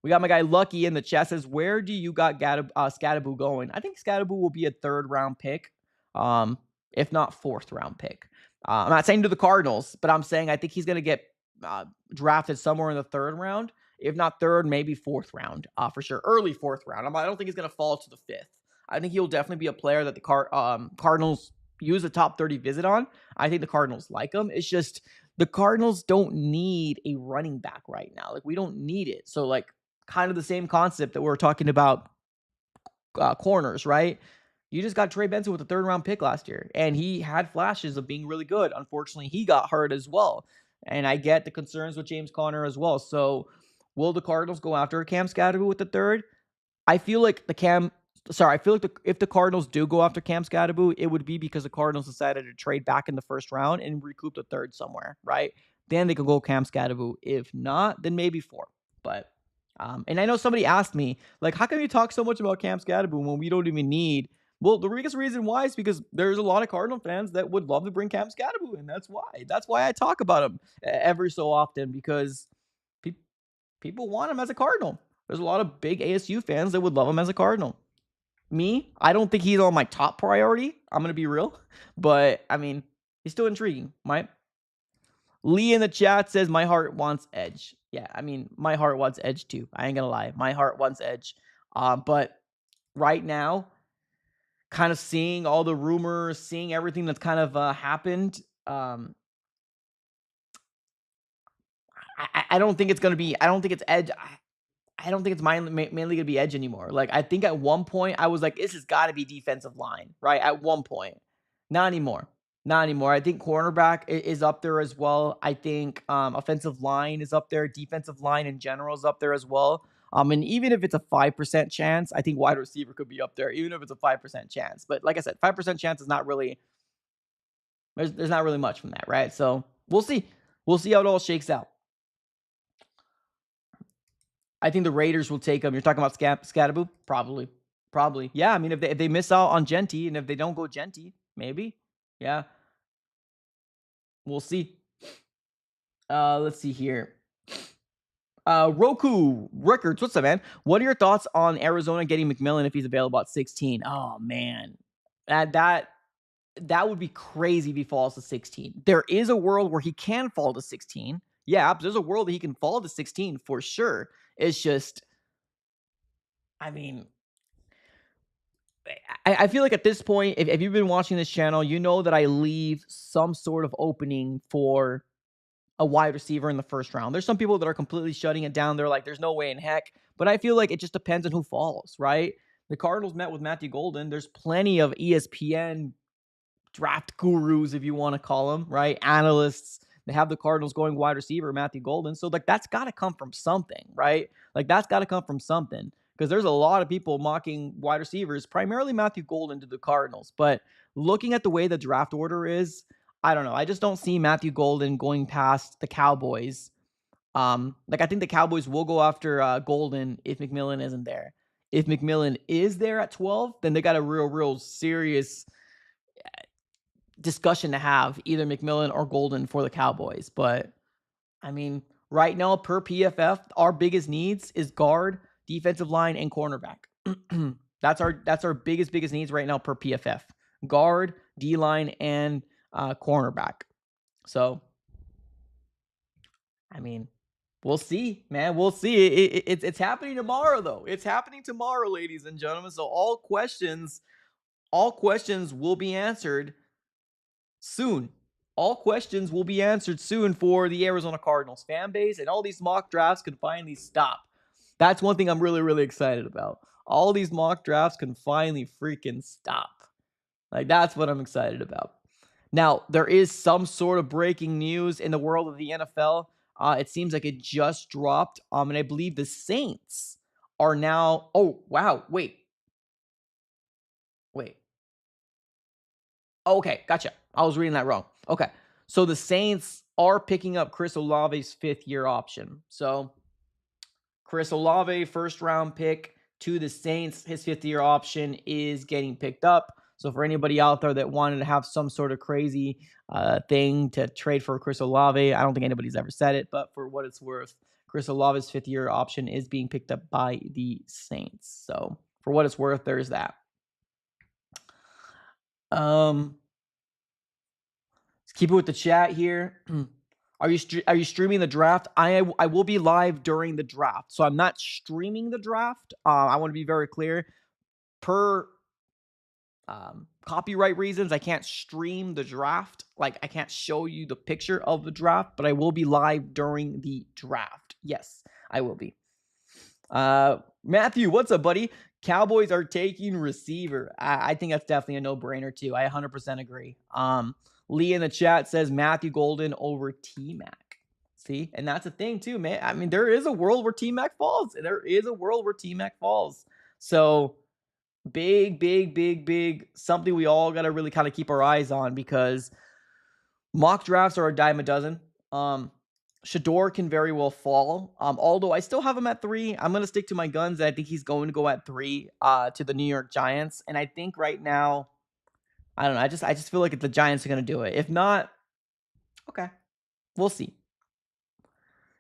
We got my guy Lucky in the chat says, where do you got Scadaboo going? I think Scadaboo will be a 3rd-round pick, if not 4th-round pick. I'm not saying to the Cardinals, but I'm saying I think he's going to get drafted somewhere in the 3rd round. If not 3rd, maybe 4th round for sure. Early 4th round. I don't think he's going to fall to the 5th. I think he'll definitely be a player that the Cardinals use a top 30 visit on. I think the Cardinals like him. It's just the Cardinals don't need a running back right now. Like, we don't need it. So, like, kind of the same concept that we're talking about corners, right? You just got Trey Benson with a 3rd-round pick last year, and he had flashes of being really good. Unfortunately, he got hurt as well. And I get the concerns with James Conner as well. So, will the Cardinals go after Cam Scadaboo with the 3rd? I feel like if the Cardinals do go after Cam Scadaboo, it would be because the Cardinals decided to trade back in the 1st round and recoup the 3rd somewhere, right? Then they can go Cam Scadaboo. If not, then maybe 4. But and I know somebody asked me, like, how come you talk so much about Cam Scadaboo when we don't even need? Well, the biggest reason why is because there's a lot of Cardinal fans that would love to bring Cam Scadaboo, and that's why. That's why I talk about him every so often, because people want him as a Cardinal. There's a lot of big ASU fans that would love him as a Cardinal. Me, I don't think he's on my top priority. I'm going to be real. But, I mean, he's still intriguing, right? Lee in the chat says, my heart wants edge. Yeah, I mean, my heart wants edge too. I ain't going to lie. My heart wants edge. But right now, kind of seeing all the rumors, seeing everything that's kind of happened, I don't think it's going to be, I don't think it's edge. I don't think it's mainly going to be edge anymore. Like, I think at one point I was like, this has got to be defensive line, right? At one point. Not anymore. Not anymore. I think cornerback is up there as well. I think offensive line is up there. Defensive line in general is up there as well. And even if it's a 5% chance, I think wide receiver could be up there, even if it's a 5% chance. But like I said, 5% chance is not really, there's not really much from that, right? So we'll see. We'll see how it all shakes out. I think the Raiders will take him. You're talking about Scadaboo? Probably. Yeah, I mean, if they miss out on Genty, and if they don't go Genty, maybe. Yeah. We'll see. Let's see here. Roku Records, what's up, man? What are your thoughts on Arizona getting McMillan if he's available at 16? Oh, man. That would be crazy if he falls to 16. There is a world where he can fall to 16. Yeah, there's a world that he can fall to 16 for sure. It's just I mean, I feel like at this point, if you've been watching this channel, you know that I leave some sort of opening for a wide receiver in the first round. There's some people that are completely shutting it down. They're like, there's no way in heck. But I feel like it just depends on who falls, right? The Cardinals met with Matthew Golden. There's plenty of ESPN draft gurus, if you want to call them, right? Analysts. They have the Cardinals going wide receiver, Matthew Golden. So, like, that's got to come from something, right? Like, that's got to come from something because there's a lot of people mocking wide receivers, primarily Matthew Golden to the Cardinals. But looking at the way the draft order is, I don't know. I just don't see Matthew Golden going past the Cowboys. Like, I think the Cowboys will go after Golden if McMillan isn't there. If McMillan is there at 12, then they got a real serious discussion to have, either McMillan or Golden for the Cowboys. But I mean, right now per PFF, our biggest needs is guard, defensive line, and cornerback. That's our biggest needs right now per PFF. Guard, D line, and cornerback. So, I mean, we'll see, man. We'll see. It's happening tomorrow, though. It's happening tomorrow, ladies and gentlemen. So all questions will be answered soon. All questions will be answered soon for the Arizona Cardinals fan base, and all these mock drafts can finally stop. That's one thing I'm really excited about. All these mock drafts can finally freaking stop. Like, that's what I'm excited about. Now, there is some sort of breaking news in the world of the NFL. It seems like it just dropped. And I believe the Saints are now. Oh, wow. Wait. Okay, gotcha. I was reading that wrong. Okay. So the Saints are picking up Chris Olave's 5th-year option. So Chris Olave, first round pick to the Saints. His 5th-year option is getting picked up. So for anybody out there that wanted to have some sort of crazy thing to trade for Chris Olave, I don't think anybody's ever said it, but for what it's worth, Chris Olave's 5th-year option is being picked up by the Saints. So for what it's worth, there's that. Let's keep it with the chat here. Are you streaming the draft? I will be live during the draft, so I'm not streaming the draft. I want to be very clear. Per copyright reasons, I can't stream the draft. Like, I can't show you the picture of the draft, but I will be live during the draft. Yes, I will be. Matthew, what's up, buddy? Cowboys are taking receiver. I think that's definitely a no-brainer too. I 100% agree. Lee in the chat says Matthew Golden over T-Mac. See? And that's a thing too, man. I mean, there is a world where T-Mac falls. So big something we all got to really kind of keep our eyes on, because mock drafts are a dime a dozen. Shador can very well fall. Although I still have him at 3. I'm going to stick to my guns. I think he's going to go at 3 to the New York Giants. And I think right now, I don't know. I just feel like the Giants are going to do it. If not, okay, we'll see.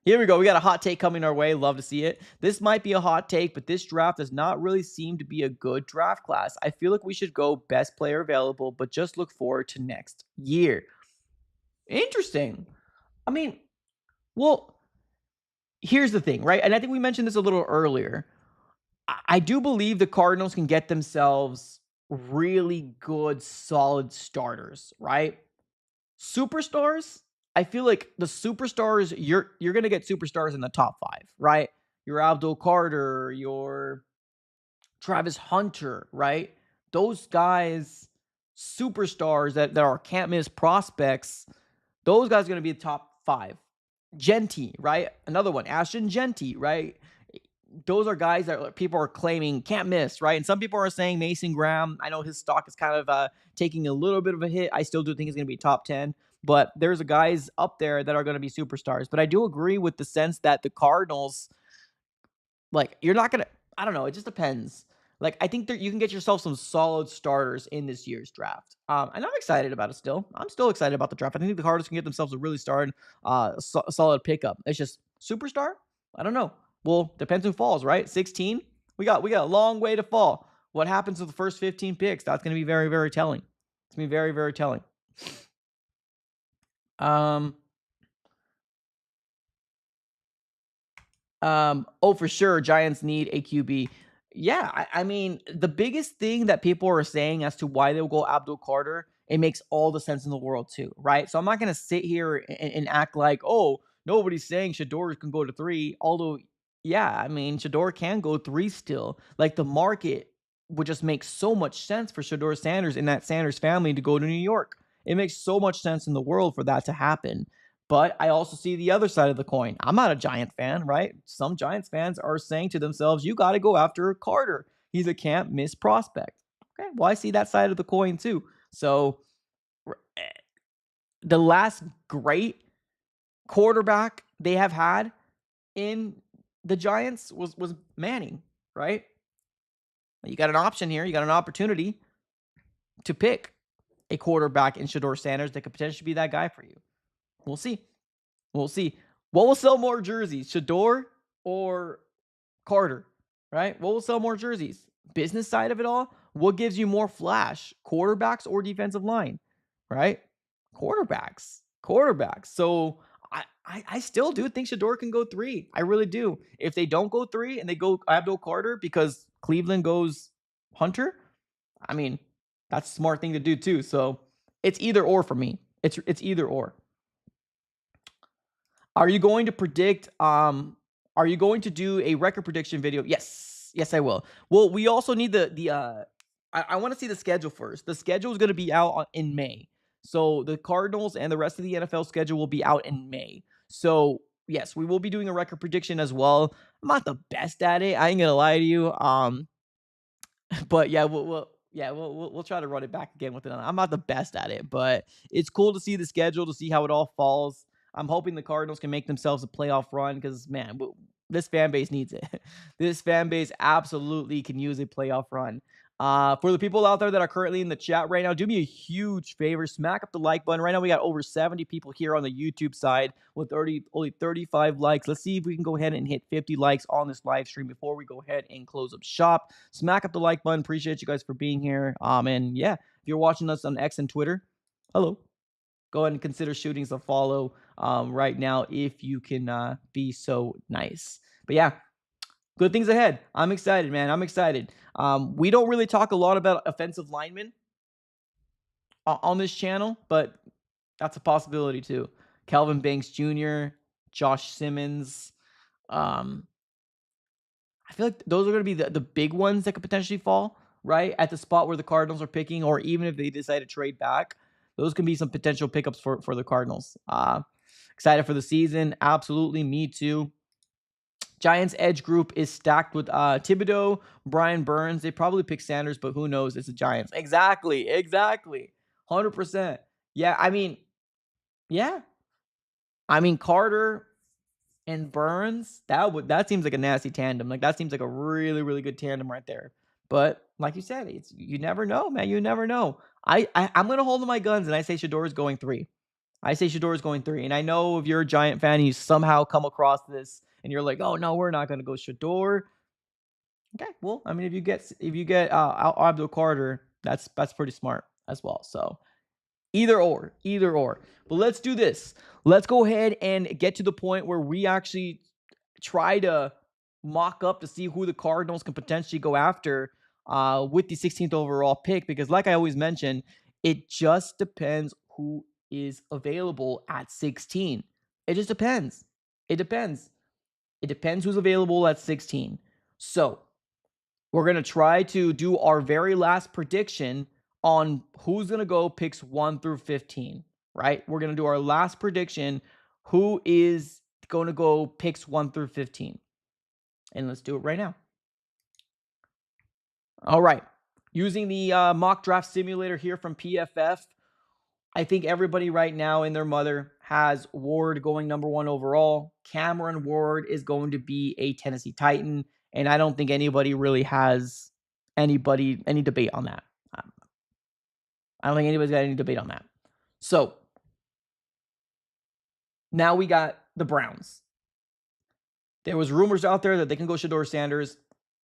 Here we go. We got a hot take coming our way. Love to see it. This might be a hot take, but this draft does not really seem to be a good draft class. I feel like we should go best player available, but just look forward to next year. Interesting. I mean, well, here's the thing, right? And I think we mentioned this a little earlier. I do believe the Cardinals can get themselves really good, solid starters, right? Superstars, I feel like the superstars, you're going to get superstars in the top 5, right? Your Abdul Carter, your Travis Hunter, right? Those guys, superstars that are can't miss prospects, those guys are going to be the top 5. Genty, right? Another one, Ashton Genty, right? Those are guys that people are claiming can't miss, right? And some people are saying Mason Graham. I know his stock is kind of taking a little bit of a hit. I still do think he's going to be top 10, but there's guys up there that are going to be superstars. But I do agree with the sense that the Cardinals, like, you're not going to, I don't know. It just depends. Like, I think that you can get yourself some solid starters in this year's draft. And I'm excited about it still. I'm still excited about the draft. I think the Cardinals can get themselves a really solid pickup. It's just superstar? I don't know. Well, depends who falls, right? 16. We got a long way to fall. What happens with the first 15 picks? That's going to be very telling. It's going to be very telling. Oh, for sure, Giants need a QB. Yeah, I mean, the biggest thing that people are saying as to why they'll go Abdul Carter, it makes all the sense in the world too, right? So I'm not gonna sit here and act like, oh, nobody's saying Shador can go to three. Although, yeah, I mean, Shador can go three still. Like the market would just make so much sense for Shador Sanders and that Sanders family to go to New York. It makes so much sense in the world for that to happen. But I also see the other side of the coin. I'm not a Giant fan, right? Some Giants fans are saying to themselves, you got to go after Carter. He's a can't miss prospect. Okay. Well, I see that side of the coin too. So eh, the last great quarterback they have had in the Giants was Manning, right? You got an option here. You got an opportunity to pick a quarterback in Shador Sanders that could potentially be that guy for you. We'll see. We'll see. What will sell more jerseys, Shador or Carter? Right? What will sell more jerseys? Business side of it all. What gives you more flash, quarterbacks or defensive line? Right? Quarterbacks. So I still do think Shador can go three. I really do. If they don't go three and they go Abdul Carter because Cleveland goes Hunter, I mean, that's a smart thing to do too. So it's either or for me. It's either or. Are you going to predict? Are you going to do a record prediction video? Yes, I will. Well, we also need the. I want to see the schedule first. The schedule is going to be out in May, so the Cardinals and the rest of the NFL schedule will be out in May. So yes, we will be doing a record prediction as well. I'm not the best at it. I ain't gonna lie to you. But yeah, we'll try to run it back again with it. I'm not the best at it, but it's cool to see the schedule, to see how it all falls. I'm hoping the Cardinals can make themselves a playoff run because man, this fan base needs it. This fan base absolutely can use a playoff run. For the people out there that are currently in the chat right now, do me a huge favor, smack up the like button. Right now, we got over 70 people here on the YouTube side with only 35 likes. Let's see if we can go ahead and hit 50 likes on this live stream before we go ahead and close up shop. Smack up the like button. Appreciate you guys for being here. And yeah, if you're watching us on X and Twitter, hello. Go ahead and consider shooting us a follow right now if you can be so nice. But yeah, good things ahead. I'm excited, man. I'm excited. We don't really talk a lot about offensive linemen on this channel, but that's a possibility too. Calvin Banks Jr., Josh Simmons. Um, I feel like those are going to be the big ones that could potentially fall, right? At the spot where the Cardinals are picking, or even if they decide to trade back, those can be some potential pickups for the Cardinals. Excited for the season. Absolutely. Me too. Giants edge group is stacked with Thibodeau, Brian Burns. They probably pick Sanders, but who knows? It's the Giants. Exactly. 100%. Yeah, yeah. Carter and Burns, that seems like a nasty tandem. Like that seems like a really, really good tandem right there. But like you said, you never know, man. You never know. I'm gonna hold my guns and I say Shador is going three. And I know if you're a Giant fan, you somehow come across this and you're like, oh no, we're not gonna go Shador. Okay, well, I mean, if you get Abdul Carter, that's pretty smart as well. So either or. But let's do this. Let's go ahead and get to the point where we actually try to mock up to see who the Cardinals can potentially go after with the 16th overall pick. Because like I always mention, it just depends who is available at 16. It just depends. It depends. It depends who's available at 16. So we're going to try to do our very last prediction on who's going to go picks 1 through 15, right? We're going to do our last prediction. Who is going to go picks 1 through 15? And let's do it right now. All right. Using the mock draft simulator here from PFF, I think everybody right now and their mother has Ward going number 1 overall. Cameron Ward is going to be a Tennessee Titan. And I don't think anybody really has any debate on that. I don't think anybody's got any debate on that. So now we got the Browns. There was rumors out there that they can go Shador Sanders.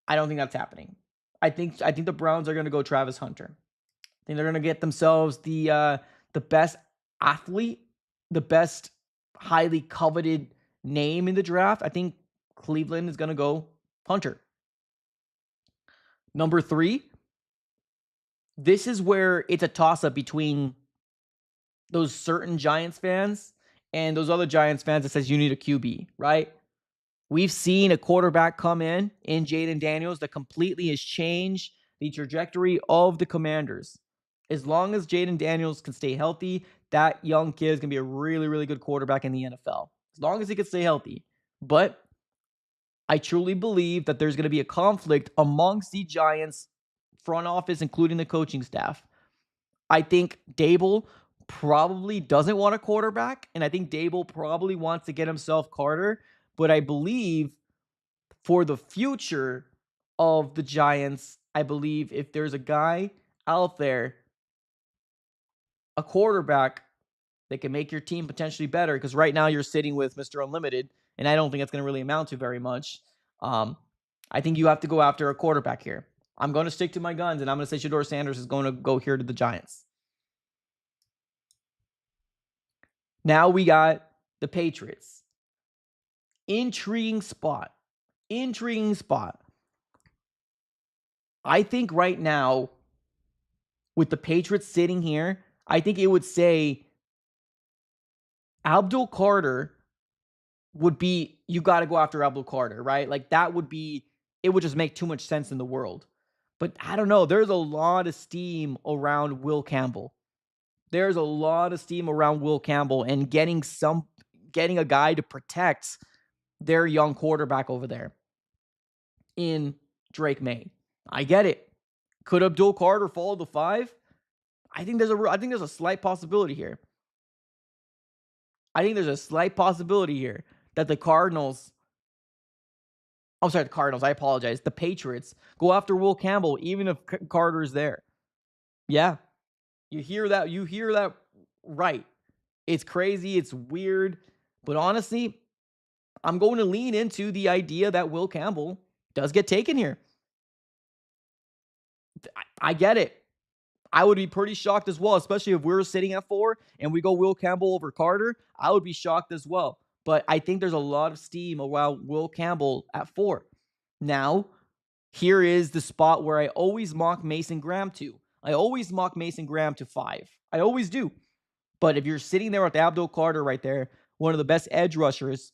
I don't think that's happening. I think the Browns are going to go Travis Hunter. I think they're going to get themselves the best athlete, the best highly coveted name in the draft. I think Cleveland is going to go Hunter. Number 3, this is where it's a toss-up between those certain Giants fans and those other Giants fans that says you need a QB, right? We've seen a quarterback come in Jaden Daniels that completely has changed the trajectory of the Commanders. As long as Jaden Daniels can stay healthy, that young kid is going to be a really, really good quarterback in the NFL. As long as he can stay healthy. But I truly believe that there's going to be a conflict amongst the Giants front office, including the coaching staff. I think Dable probably doesn't want a quarterback, and I think Dable probably wants to get himself Carter. But I believe for the future of the Giants, I believe if there's a guy out there, a quarterback that can make your team potentially better, because right now you're sitting with Mr. Unlimited, and I don't think that's going to really amount to very much. I think you have to go after a quarterback here. I'm going to stick to my guns, and I'm going to say Shedeur Sanders is going to go here to the Giants. Now we got the Patriots. Intriguing spot. I think right now, with the Patriots sitting here, I think it would say Abdul Carter would be, you got to go after Abdul Carter, right? Like that would be, it would just make too much sense in the world. But I don't know. There's a lot of steam around Will Campbell. There's a lot of steam around Will Campbell and getting a guy to protect their young quarterback over there in Drake May. I get it. Could Abdul Carter fall to 5? I think there's a slight possibility here. that the Cardinals, I apologize. The Patriots go after Will Campbell even if Carter's there. Yeah. You hear that right. It's crazy, it's weird, but honestly, I'm going to lean into the idea that Will Campbell does get taken here. I get it. I would be pretty shocked as well, especially if we're sitting at 4 and we go Will Campbell over Carter. I would be shocked as well. But I think there's a lot of steam around Will Campbell at 4. Now, here is the spot where I always mock Mason Graham to. I always mock Mason Graham to 5. I always do. But if you're sitting there with Abdul Carter right there, one of the best edge rushers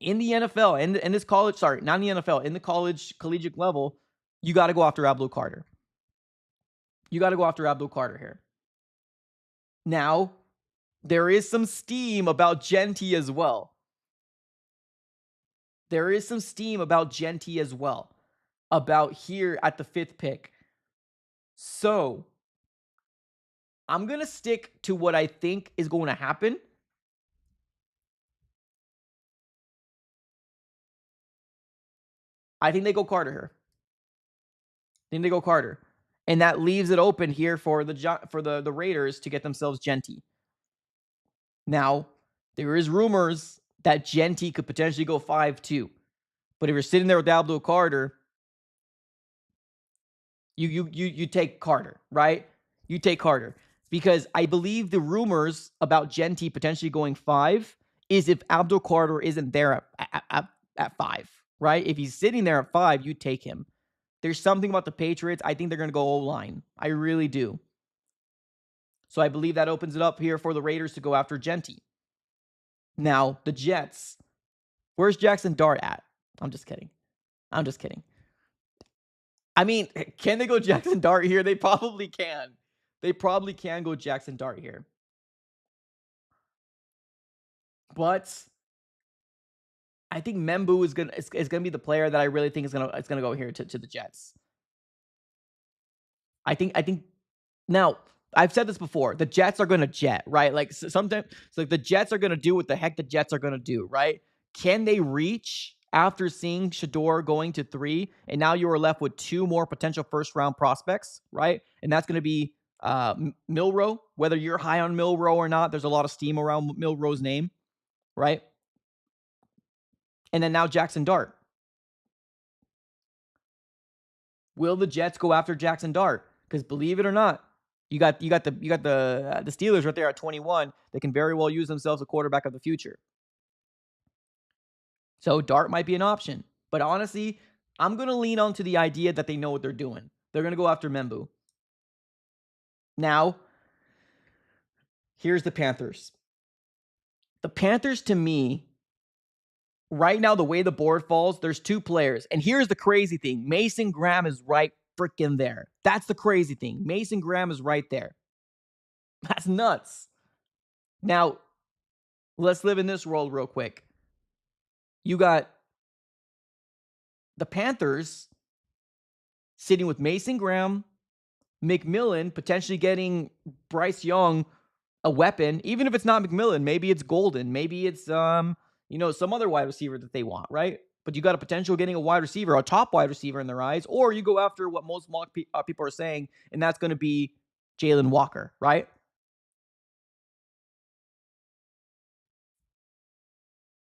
in the NFL, in this college, sorry, not in the NFL, in the collegiate level, you got to go after Abdul Carter. Here. Now, there is some steam about Genty as well. About here at the 5th pick. So, I'm going to stick to what I think is going to happen. I think they go Carter here. And that leaves it open here for the Raiders to get themselves Genty. Now, there is rumors that Genty could potentially go 5 too. But if you're sitting there with Abdul Carter, you take Carter, right? You take Carter. Because I believe the rumors about Genty potentially going 5 is if Abdul Carter isn't there at 5, right? If he's sitting there at 5, you take him. There's something about the Patriots. I think they're going to go O-line. I really do. So I believe that opens it up here for the Raiders to go after Genty. Now, the Jets. Where's Jackson Dart at? I'm just kidding. I mean, can they go Jackson Dart here? They probably can. Go Jackson Dart here. But I think Membu is gonna be the player that I really think is gonna go here to the Jets. I think now I've said this before. The Jets are gonna jet, right? Like sometimes it's like the Jets are gonna do what the heck the Jets are gonna do, right? Can they reach after seeing Shedeur going to 3, and now you are left with 2 more potential first-round prospects, right? And that's gonna be Milroe. Whether you're high on Milroe or not, there's a lot of steam around Milroe's name, right? And then now Jackson Dart. Will the Jets go after Jackson Dart? Because believe it or not, you got the Steelers right there at 21. They can very well use themselves a quarterback of the future. So Dart might be an option. But honestly, I'm going to lean onto the idea that they know what they're doing. They're going to go after Membu. Now, here's the Panthers. The Panthers, to me, right now, the way the board falls, there's two players. And here's the crazy thing. Mason Graham is right freaking there. That's the crazy thing. Mason Graham is right there. That's nuts. Now, let's live in this world real quick. You got the Panthers sitting with Mason Graham, McMillan potentially getting Bryce Young a weapon, even if it's not McMillan, maybe it's Golden, maybe it's some other wide receiver that they want, right? But you got a potential getting a wide receiver, a top wide receiver in their eyes, or you go after what most mock people are saying, and that's going to be Jalon Walker, right?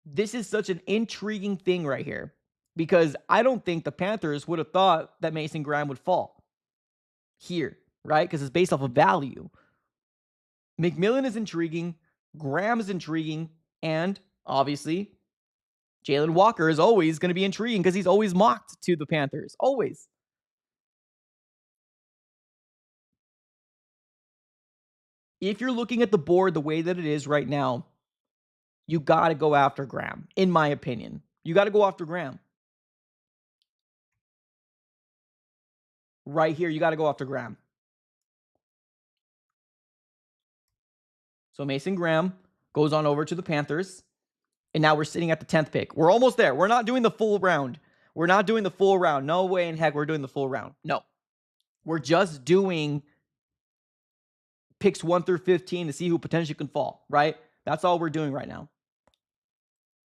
This is such an intriguing thing right here because I don't think the Panthers would have thought that Mason Graham would fall here, right? Because it's based off of value. McMillan is intriguing. Graham is intriguing. And obviously, Jalon Walker is always going to be intriguing because he's always mocked to the Panthers. Always. If you're looking at the board the way that it is right now, you got to go after Graham, in my opinion. You got to go after Graham. Right here, you got to go after Graham. So Mason Graham goes on over to the Panthers. And now we're sitting at the 10th pick. We're almost there. We're not doing the full round. We're not doing the full round. No way in heck we're doing the full round. No. We're just doing picks 1 through 15 to see who potentially can fall, right? That's all we're doing right now.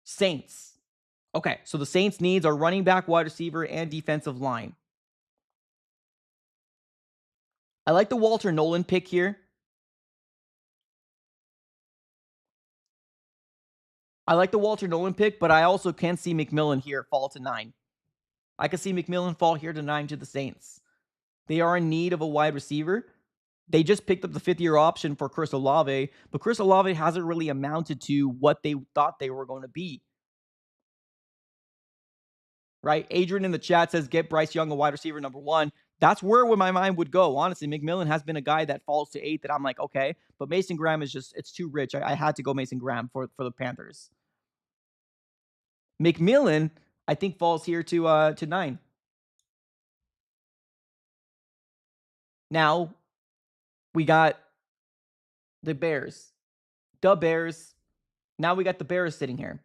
Saints. Okay, so the Saints' needs are running back, wide receiver, and defensive line. I like the Walter Nolan pick here. But I also can see McMillan here fall to 9. I can see McMillan fall here to 9 to the Saints. They are in need of a wide receiver. They just picked up the 5th-year option for Chris Olave, but Chris Olave hasn't really amounted to what they thought they were going to be. Right? Adrian in the chat says, get Bryce Young a wide receiver number 1. That's where my mind would go. Honestly, McMillan has been a guy that falls to 8 that I'm like, okay. But Mason Graham is just, it's too rich. I had to go Mason Graham for the Panthers. McMillan, I think, falls here to 9. Now, we got the Bears. Now we got the Bears sitting here.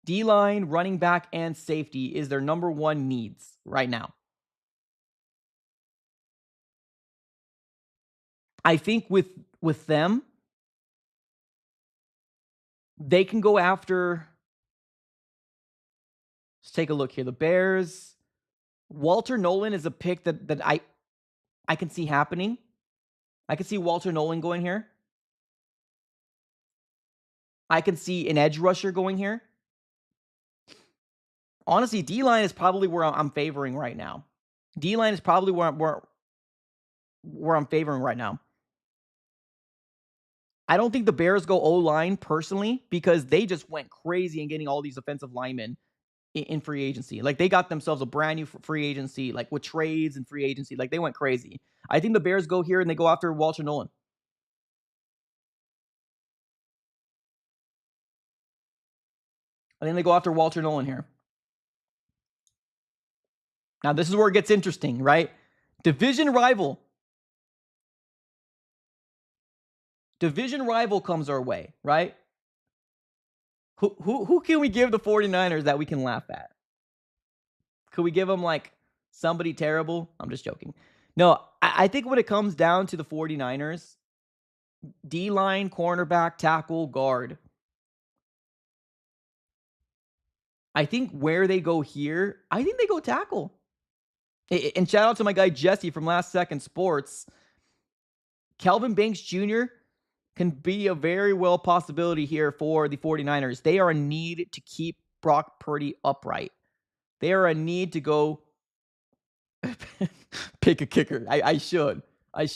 D-line, running back, and safety is their number 1 needs right now. I think with them, they can go after. Let's take a look here. The Bears. Walter Nolan is a pick that I can see happening. I can see Walter Nolan going here. I can see an edge rusher going here. Honestly, D-line is probably where I'm favoring right now. D-line is probably where I'm favoring right now. I don't think the Bears go O-line personally because they just went crazy in getting all these offensive linemen in free agency. Like, they got themselves a brand new free agency, like with trades and free agency. Like, they went crazy. I think the Bears go here and they go after Walter Nolan. I think they go after Walter Nolan here. Now, this is where it gets interesting, right? Division rival comes our way, right? Who can we give the 49ers that we can laugh at? Could we give them like somebody terrible? I'm just joking. No, I think when it comes down to the 49ers, D-line, cornerback, tackle, guard. I think where they go here, I think they go tackle. And shout out to my guy Jesse from Last Second Sports. Kelvin Banks Jr. can be a very well possibility here for the 49ers. They are in need to keep Brock Purdy upright. They are in need to go pick a kicker. I should. I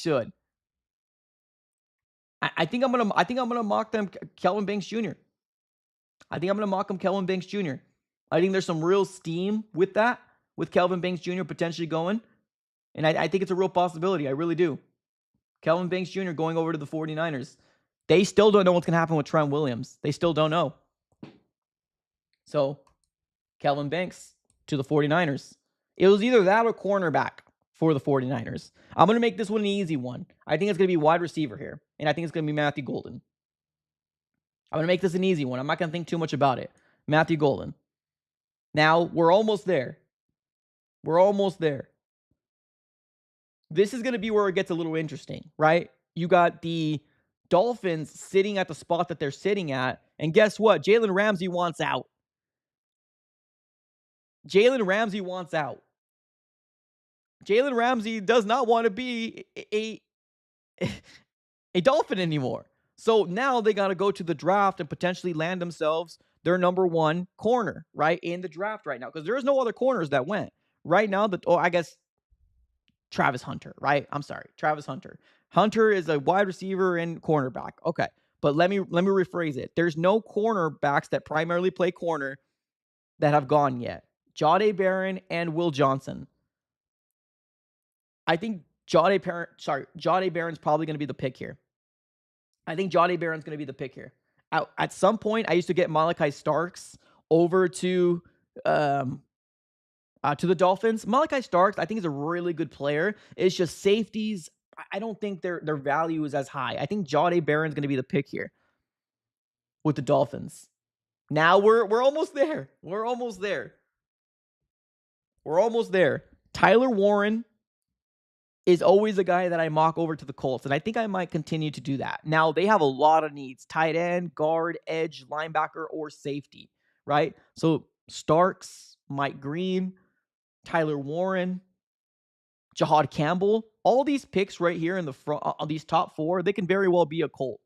think I'm gonna mock them Kelvin Banks Jr. I think I'm gonna mock him Kelvin Banks Jr. I think there's some real steam with that, with Kelvin Banks Jr. potentially going. And I think it's a real possibility. I really do. Kelvin Banks Jr. going over to the 49ers. They still don't know what's going to happen with Trent Williams. They still don't know. So, Kelvin Banks to the 49ers. It was either that or cornerback for the 49ers. I'm going to make this one an easy one. I think it's going to be wide receiver here. And I think it's going to be Matthew Golden. I'm going to make this an easy one. I'm not going to think too much about it. Matthew Golden. Now, we're almost there. We're almost there. This is going to be where it gets a little interesting, right? You got the Dolphins sitting at the spot that they're sitting at. And guess what? Jalen Ramsey wants out. Jalen Ramsey wants out. Jalen Ramsey does not want to be a Dolphin anymore. So now they got to go to the draft and potentially land themselves their number one corner, right, in the draft right now. Because there's no other corners that went. Right now, I guess Travis Hunter, right? I'm sorry, Travis Hunter. Hunter is a wide receiver and cornerback. Okay, but let me rephrase it. There's no cornerbacks that primarily play corner that have gone yet. Jahdae Barron and Will Johnson. I think Jahdae Barron's probably going to be the pick here. I think Jahdae Barron's going to be the pick here. At some point, I used to get Malachi Starks over to the Dolphins. Malachi Starks, I think, is a really good player. It's just safeties. I don't think their value is as high. I think Jahdae Barron's going to be the pick here with the Dolphins. Now we're almost there. We're almost there. We're almost there. Tyler Warren is always a guy that I mock over to the Colts, and I think I might continue to do that. Now, they have a lot of needs. Tight end, guard, edge, linebacker, or safety, right? So, Starks, Mike Green, Tyler Warren, Jahad Campbell, all these picks right here in the front, these top four, they can very well be a Colt.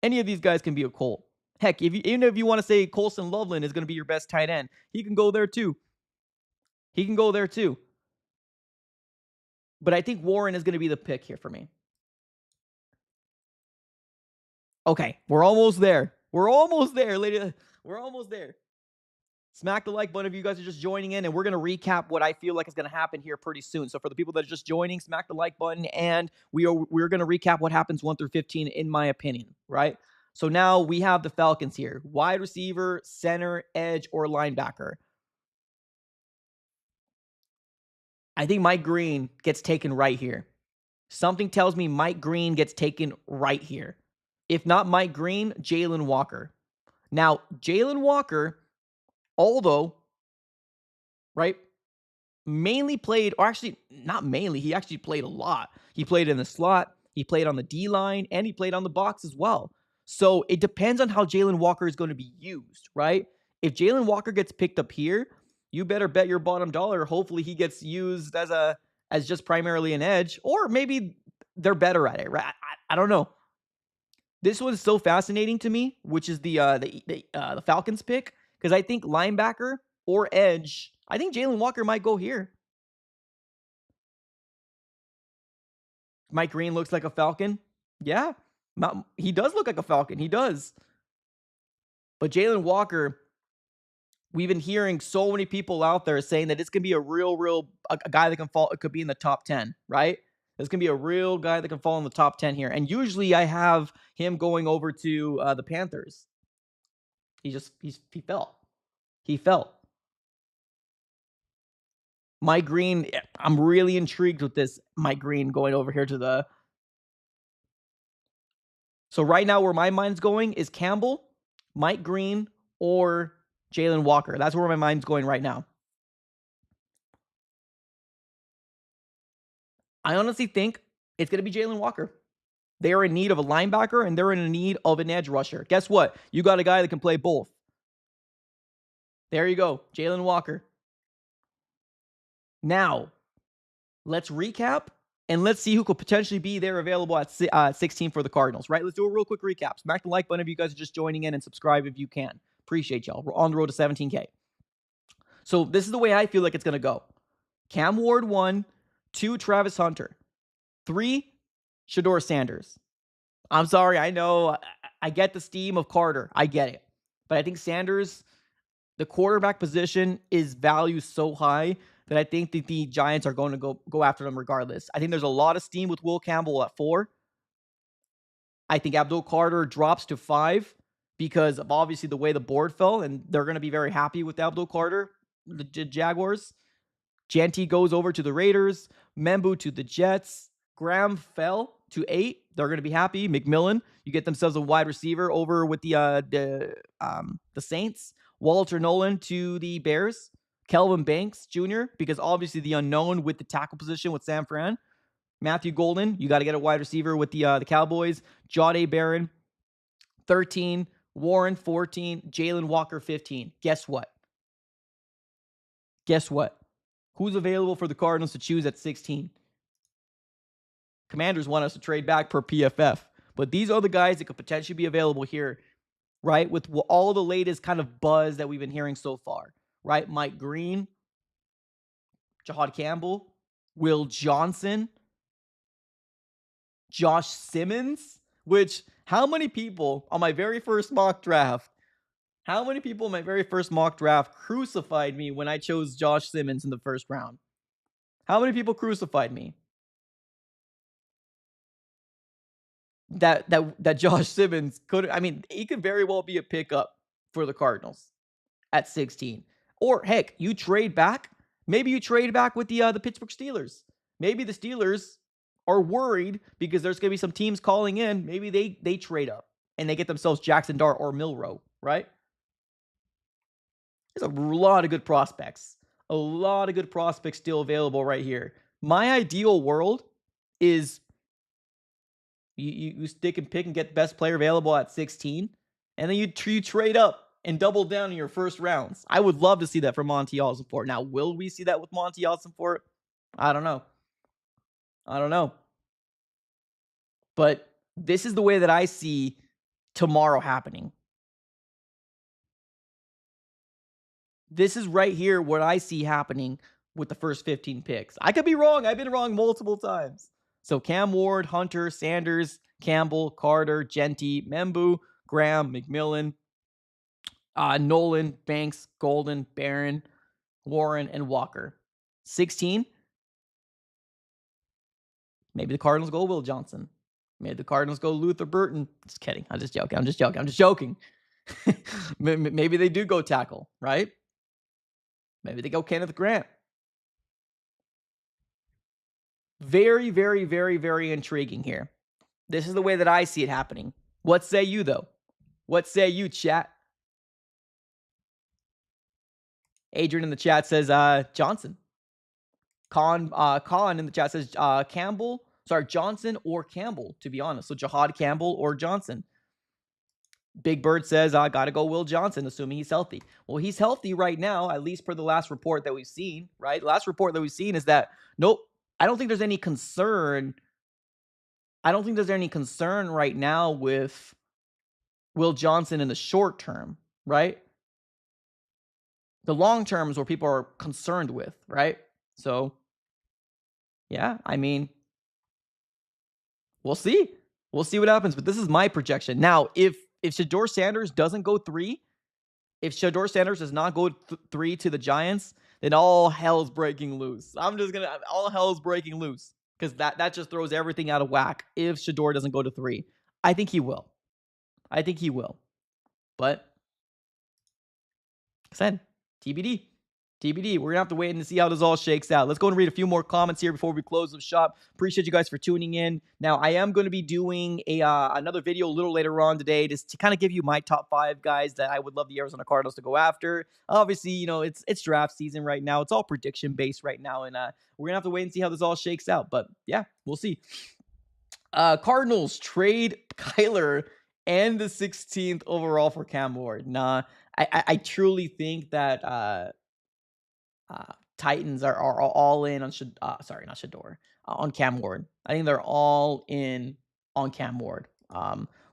Any of these guys can be a Colt. Heck, even if you want to say Colston Loveland is going to be your best tight end, he can go there too. He can go there too. But I think Warren is going to be the pick here for me. Okay, we're almost there. We're almost there, lady. We're almost there. Smack the like button if you guys are just joining in, and we're going to recap what I feel like is going to happen here pretty soon. So for the people that are just joining, smack the like button, and we're going to recap what happens 1 through 15 in my opinion, right? So now we have the Falcons here. Wide receiver, center, edge, or linebacker. I think Mike Green gets taken right here. Something tells me Mike Green gets taken right here. If not Mike Green, Jalon Walker. Now, Jalon Walker, although, right, mainly played, or actually not mainly, he actually played a lot. He played in the slot, he played on the D-line, and he played on the box as well. So it depends on how Jalon Walker is going to be used, right? If Jalon Walker gets picked up here, you better bet your bottom dollar. Hopefully he gets used as just primarily an edge, or maybe they're better at it, right? I don't know. This one's so fascinating to me, which is the Falcons pick, because I think linebacker or edge, I think Jalon Walker might go here. Mike Green looks like a Falcon. Yeah, he does look like a Falcon. He does. But Jalon Walker, we've been hearing so many people out there saying that this can be a a guy that can fall. It could be in the top 10, right? This can be a real guy that can fall in the top 10 here. And usually I have him going over to the Panthers. He fell. He fell. Mike Green, I'm really intrigued with this Mike Green going over here to the... So right now where my mind's going is Campbell, Mike Green, or Jalon Walker. That's where my mind's going right now. I honestly think it's going to be Jalon Walker. They are in need of a linebacker, and they're in need of an edge rusher. Guess what? You got a guy that can play both. There you go, Jalon Walker. Now, let's recap, and let's see who could potentially be there available at 16 for the Cardinals, right? Let's do a real quick recap. Smack the like button if you guys are just joining in, and subscribe if you can. Appreciate y'all. We're on the road to 17K. So this is the way I feel like it's going to go. Cam Ward 1, 2, Travis Hunter, 3, Shedeur Sanders. I'm sorry, I know. I get the steam of Carter. I get it. But I think Sanders, The quarterback position is valued so high that I think that the Giants are going to go after them regardless. I think there's a lot of steam with Will Campbell at 4. I think Abdul Carter drops to 5 because of obviously the way the board fell, and they're going to be very happy with Abdul Carter, the Jaguars. Janty goes over to the Raiders. Membu to the Jets. Graham fell to 8. They're going to be happy. McMillan, you get themselves a wide receiver over with the Saints. Walter Nolan to the Bears. Kelvin Banks Jr., because obviously the unknown with the tackle position with San Fran. Matthew Golden, you got to get a wide receiver with the Cowboys. Jahdae Barron, 13. Warren, 14. Jalon Walker, 15. Guess what? Who's available for the Cardinals to choose at 16? Commanders want us to trade back per PFF. But these are the guys that could potentially be available here, right? With all the latest kind of buzz that we've been hearing so far, right? Mike Green, Jahad Campbell, Will Johnson, Josh Simmons, which how many people on my very first mock draft crucified me when I chose Josh Simmons in the first round? How many people crucified me? That Josh Simmons he could very well be a pickup for the Cardinals at 16. Or heck, you trade back. Maybe you trade back with the Pittsburgh Steelers. Maybe the Steelers are worried because there's going to be some teams calling in. Maybe they trade up and they get themselves Jackson Dart or Milroe, right? There's a lot of good prospects. A lot of good prospects still available right here. My ideal world is you stick and pick and get the best player available at 16, and then you trade up and double down in your first rounds. I would love to see that from Monty Ossenfort. Now, will we see that with Monty Ossenfort? I don't know. But this is the way that I see tomorrow happening. This is right here what I see happening with the first 15 picks. I could be wrong. I've been wrong multiple times. So Cam Ward, Hunter, Sanders, Campbell, Carter, Genty, Membu, Graham, McMillan, Nolan, Banks, Golden, Barron, Warren, and Walker. 16. Maybe the Cardinals go Will Johnson. Maybe the Cardinals go Luther Burton. Just kidding. I'm just joking. Maybe they do go tackle, right? Maybe they go Kenneth Grant. Very, very, very, very intriguing here. This is the way that I see it happening. What say you, though? What say you, chat? Adrian in the chat says Johnson. Colin in the chat says Johnson or Campbell, to be honest. So Jahad Campbell or Johnson. Big Bird says, I got to go Will Johnson, assuming he's healthy. Well, he's healthy right now, at least per the last report that we've seen, right? The last report that we've seen is that, nope, I don't think there's any concern. I don't think there's any concern right now with Will Johnson in the short term, right? The long term is where people are concerned with, right? So, yeah, we'll see. We'll see what happens, but this is my projection. Now, if Shedeur Sanders doesn't go 3, if Shedeur Sanders does not go 3 to the Giants, then all hell's breaking loose. All hell's breaking loose because that just throws everything out of whack if Shedeur doesn't go to 3. I think he will. But, like I said, TBD. We're going to have to wait and see how this all shakes out. Let's go and read a few more comments here before we close the shop. Appreciate you guys for tuning in. Now, I am going to be doing another video a little later on today just to kind of give you my top 5 guys that I would love the Arizona Cardinals to go after. Obviously, it's draft season right now. It's all prediction-based right now, and we're going to have to wait and see how this all shakes out. But, yeah, we'll see. Cardinals trade Kyler and the 16th overall for Cam Ward. Nah, I truly think that Titans are all in on on Cam Ward. I think they're all in on Cam Ward.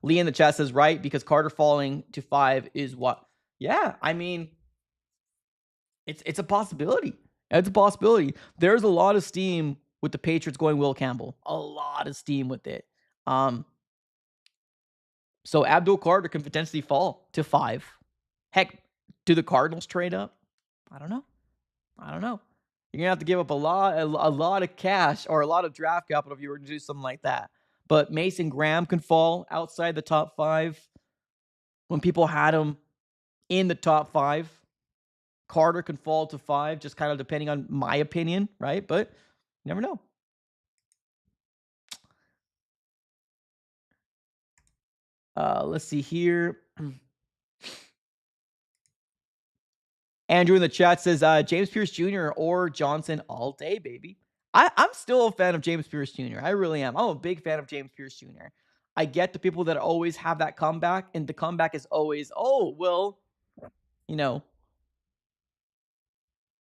Lee in the chat says right because Carter falling to 5 is what? Yeah, it's a possibility. It's a possibility. There's a lot of steam with the Patriots going Will Campbell. A lot of steam with it. So Abdul Carter can potentially fall to 5. Heck, Do the Cardinals trade up? I don't know. I don't know. You're gonna have to give up a lot of cash or a lot of draft capital if you were to do something like that. But Mason Graham can fall outside the top 5 when people had him in the top 5. Carter can fall to 5, just kind of depending on my opinion, right? But you never know. Let's see here. Andrew in the chat says James Pierce Jr. or Johnson all day, baby. I'm still a fan of James Pierce Jr. I really am. I'm a big fan of James Pierce Jr. I get the people that always have that comeback, and the comeback is always, oh, well, you know,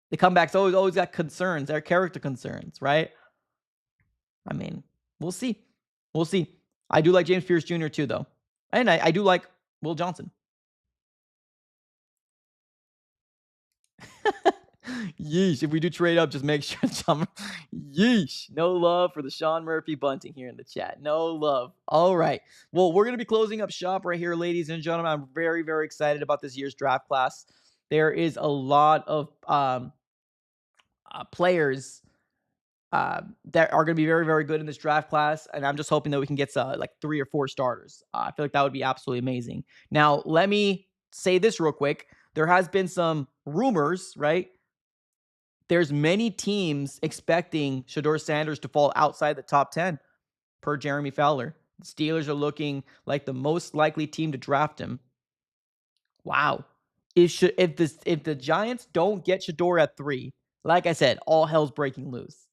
the comeback's always got concerns, their character concerns, right? I mean, we'll see. We'll see. I do like James Pierce Jr. too, though. And I do like Will Johnson. Yeesh. If we do trade up, just make sure Sean. Yeesh. No love for the Sean Murphy bunting here in the chat. No love. All right. Well, we're going to be closing up shop right here, ladies and gentlemen. I'm very, very excited about this year's draft class. There is a lot of players that are going to be very, very good in this draft class. And I'm just hoping that we can get like 3 or 4 starters. I feel like that would be absolutely amazing. Now, let me say this real quick. There has been some rumors, right? There's many teams expecting Shedeur Sanders to fall outside the top 10 per Jeremy Fowler. The Steelers are looking like the most likely team to draft him. Wow. If the Giants don't get Shedeur at 3, like I said, all hell's breaking loose.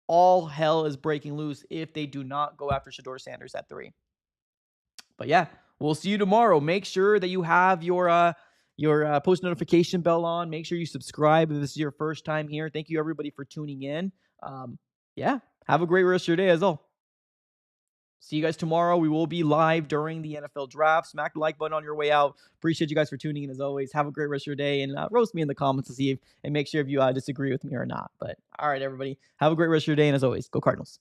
All hell is breaking loose if they do not go after Shedeur Sanders at 3. But yeah, we'll see you tomorrow. Make sure that you have your post notification bell on. Make sure you subscribe if this is your first time here. Thank you, everybody, for tuning in. Yeah, have a great rest of your day as well. See you guys tomorrow. We will be live during the NFL draft. Smack the like button on your way out. Appreciate you guys for tuning in as always. Have a great rest of your day, and roast me in the comments to see and make sure if you disagree with me or not. But all right, everybody, have a great rest of your day, and as always, go Cardinals.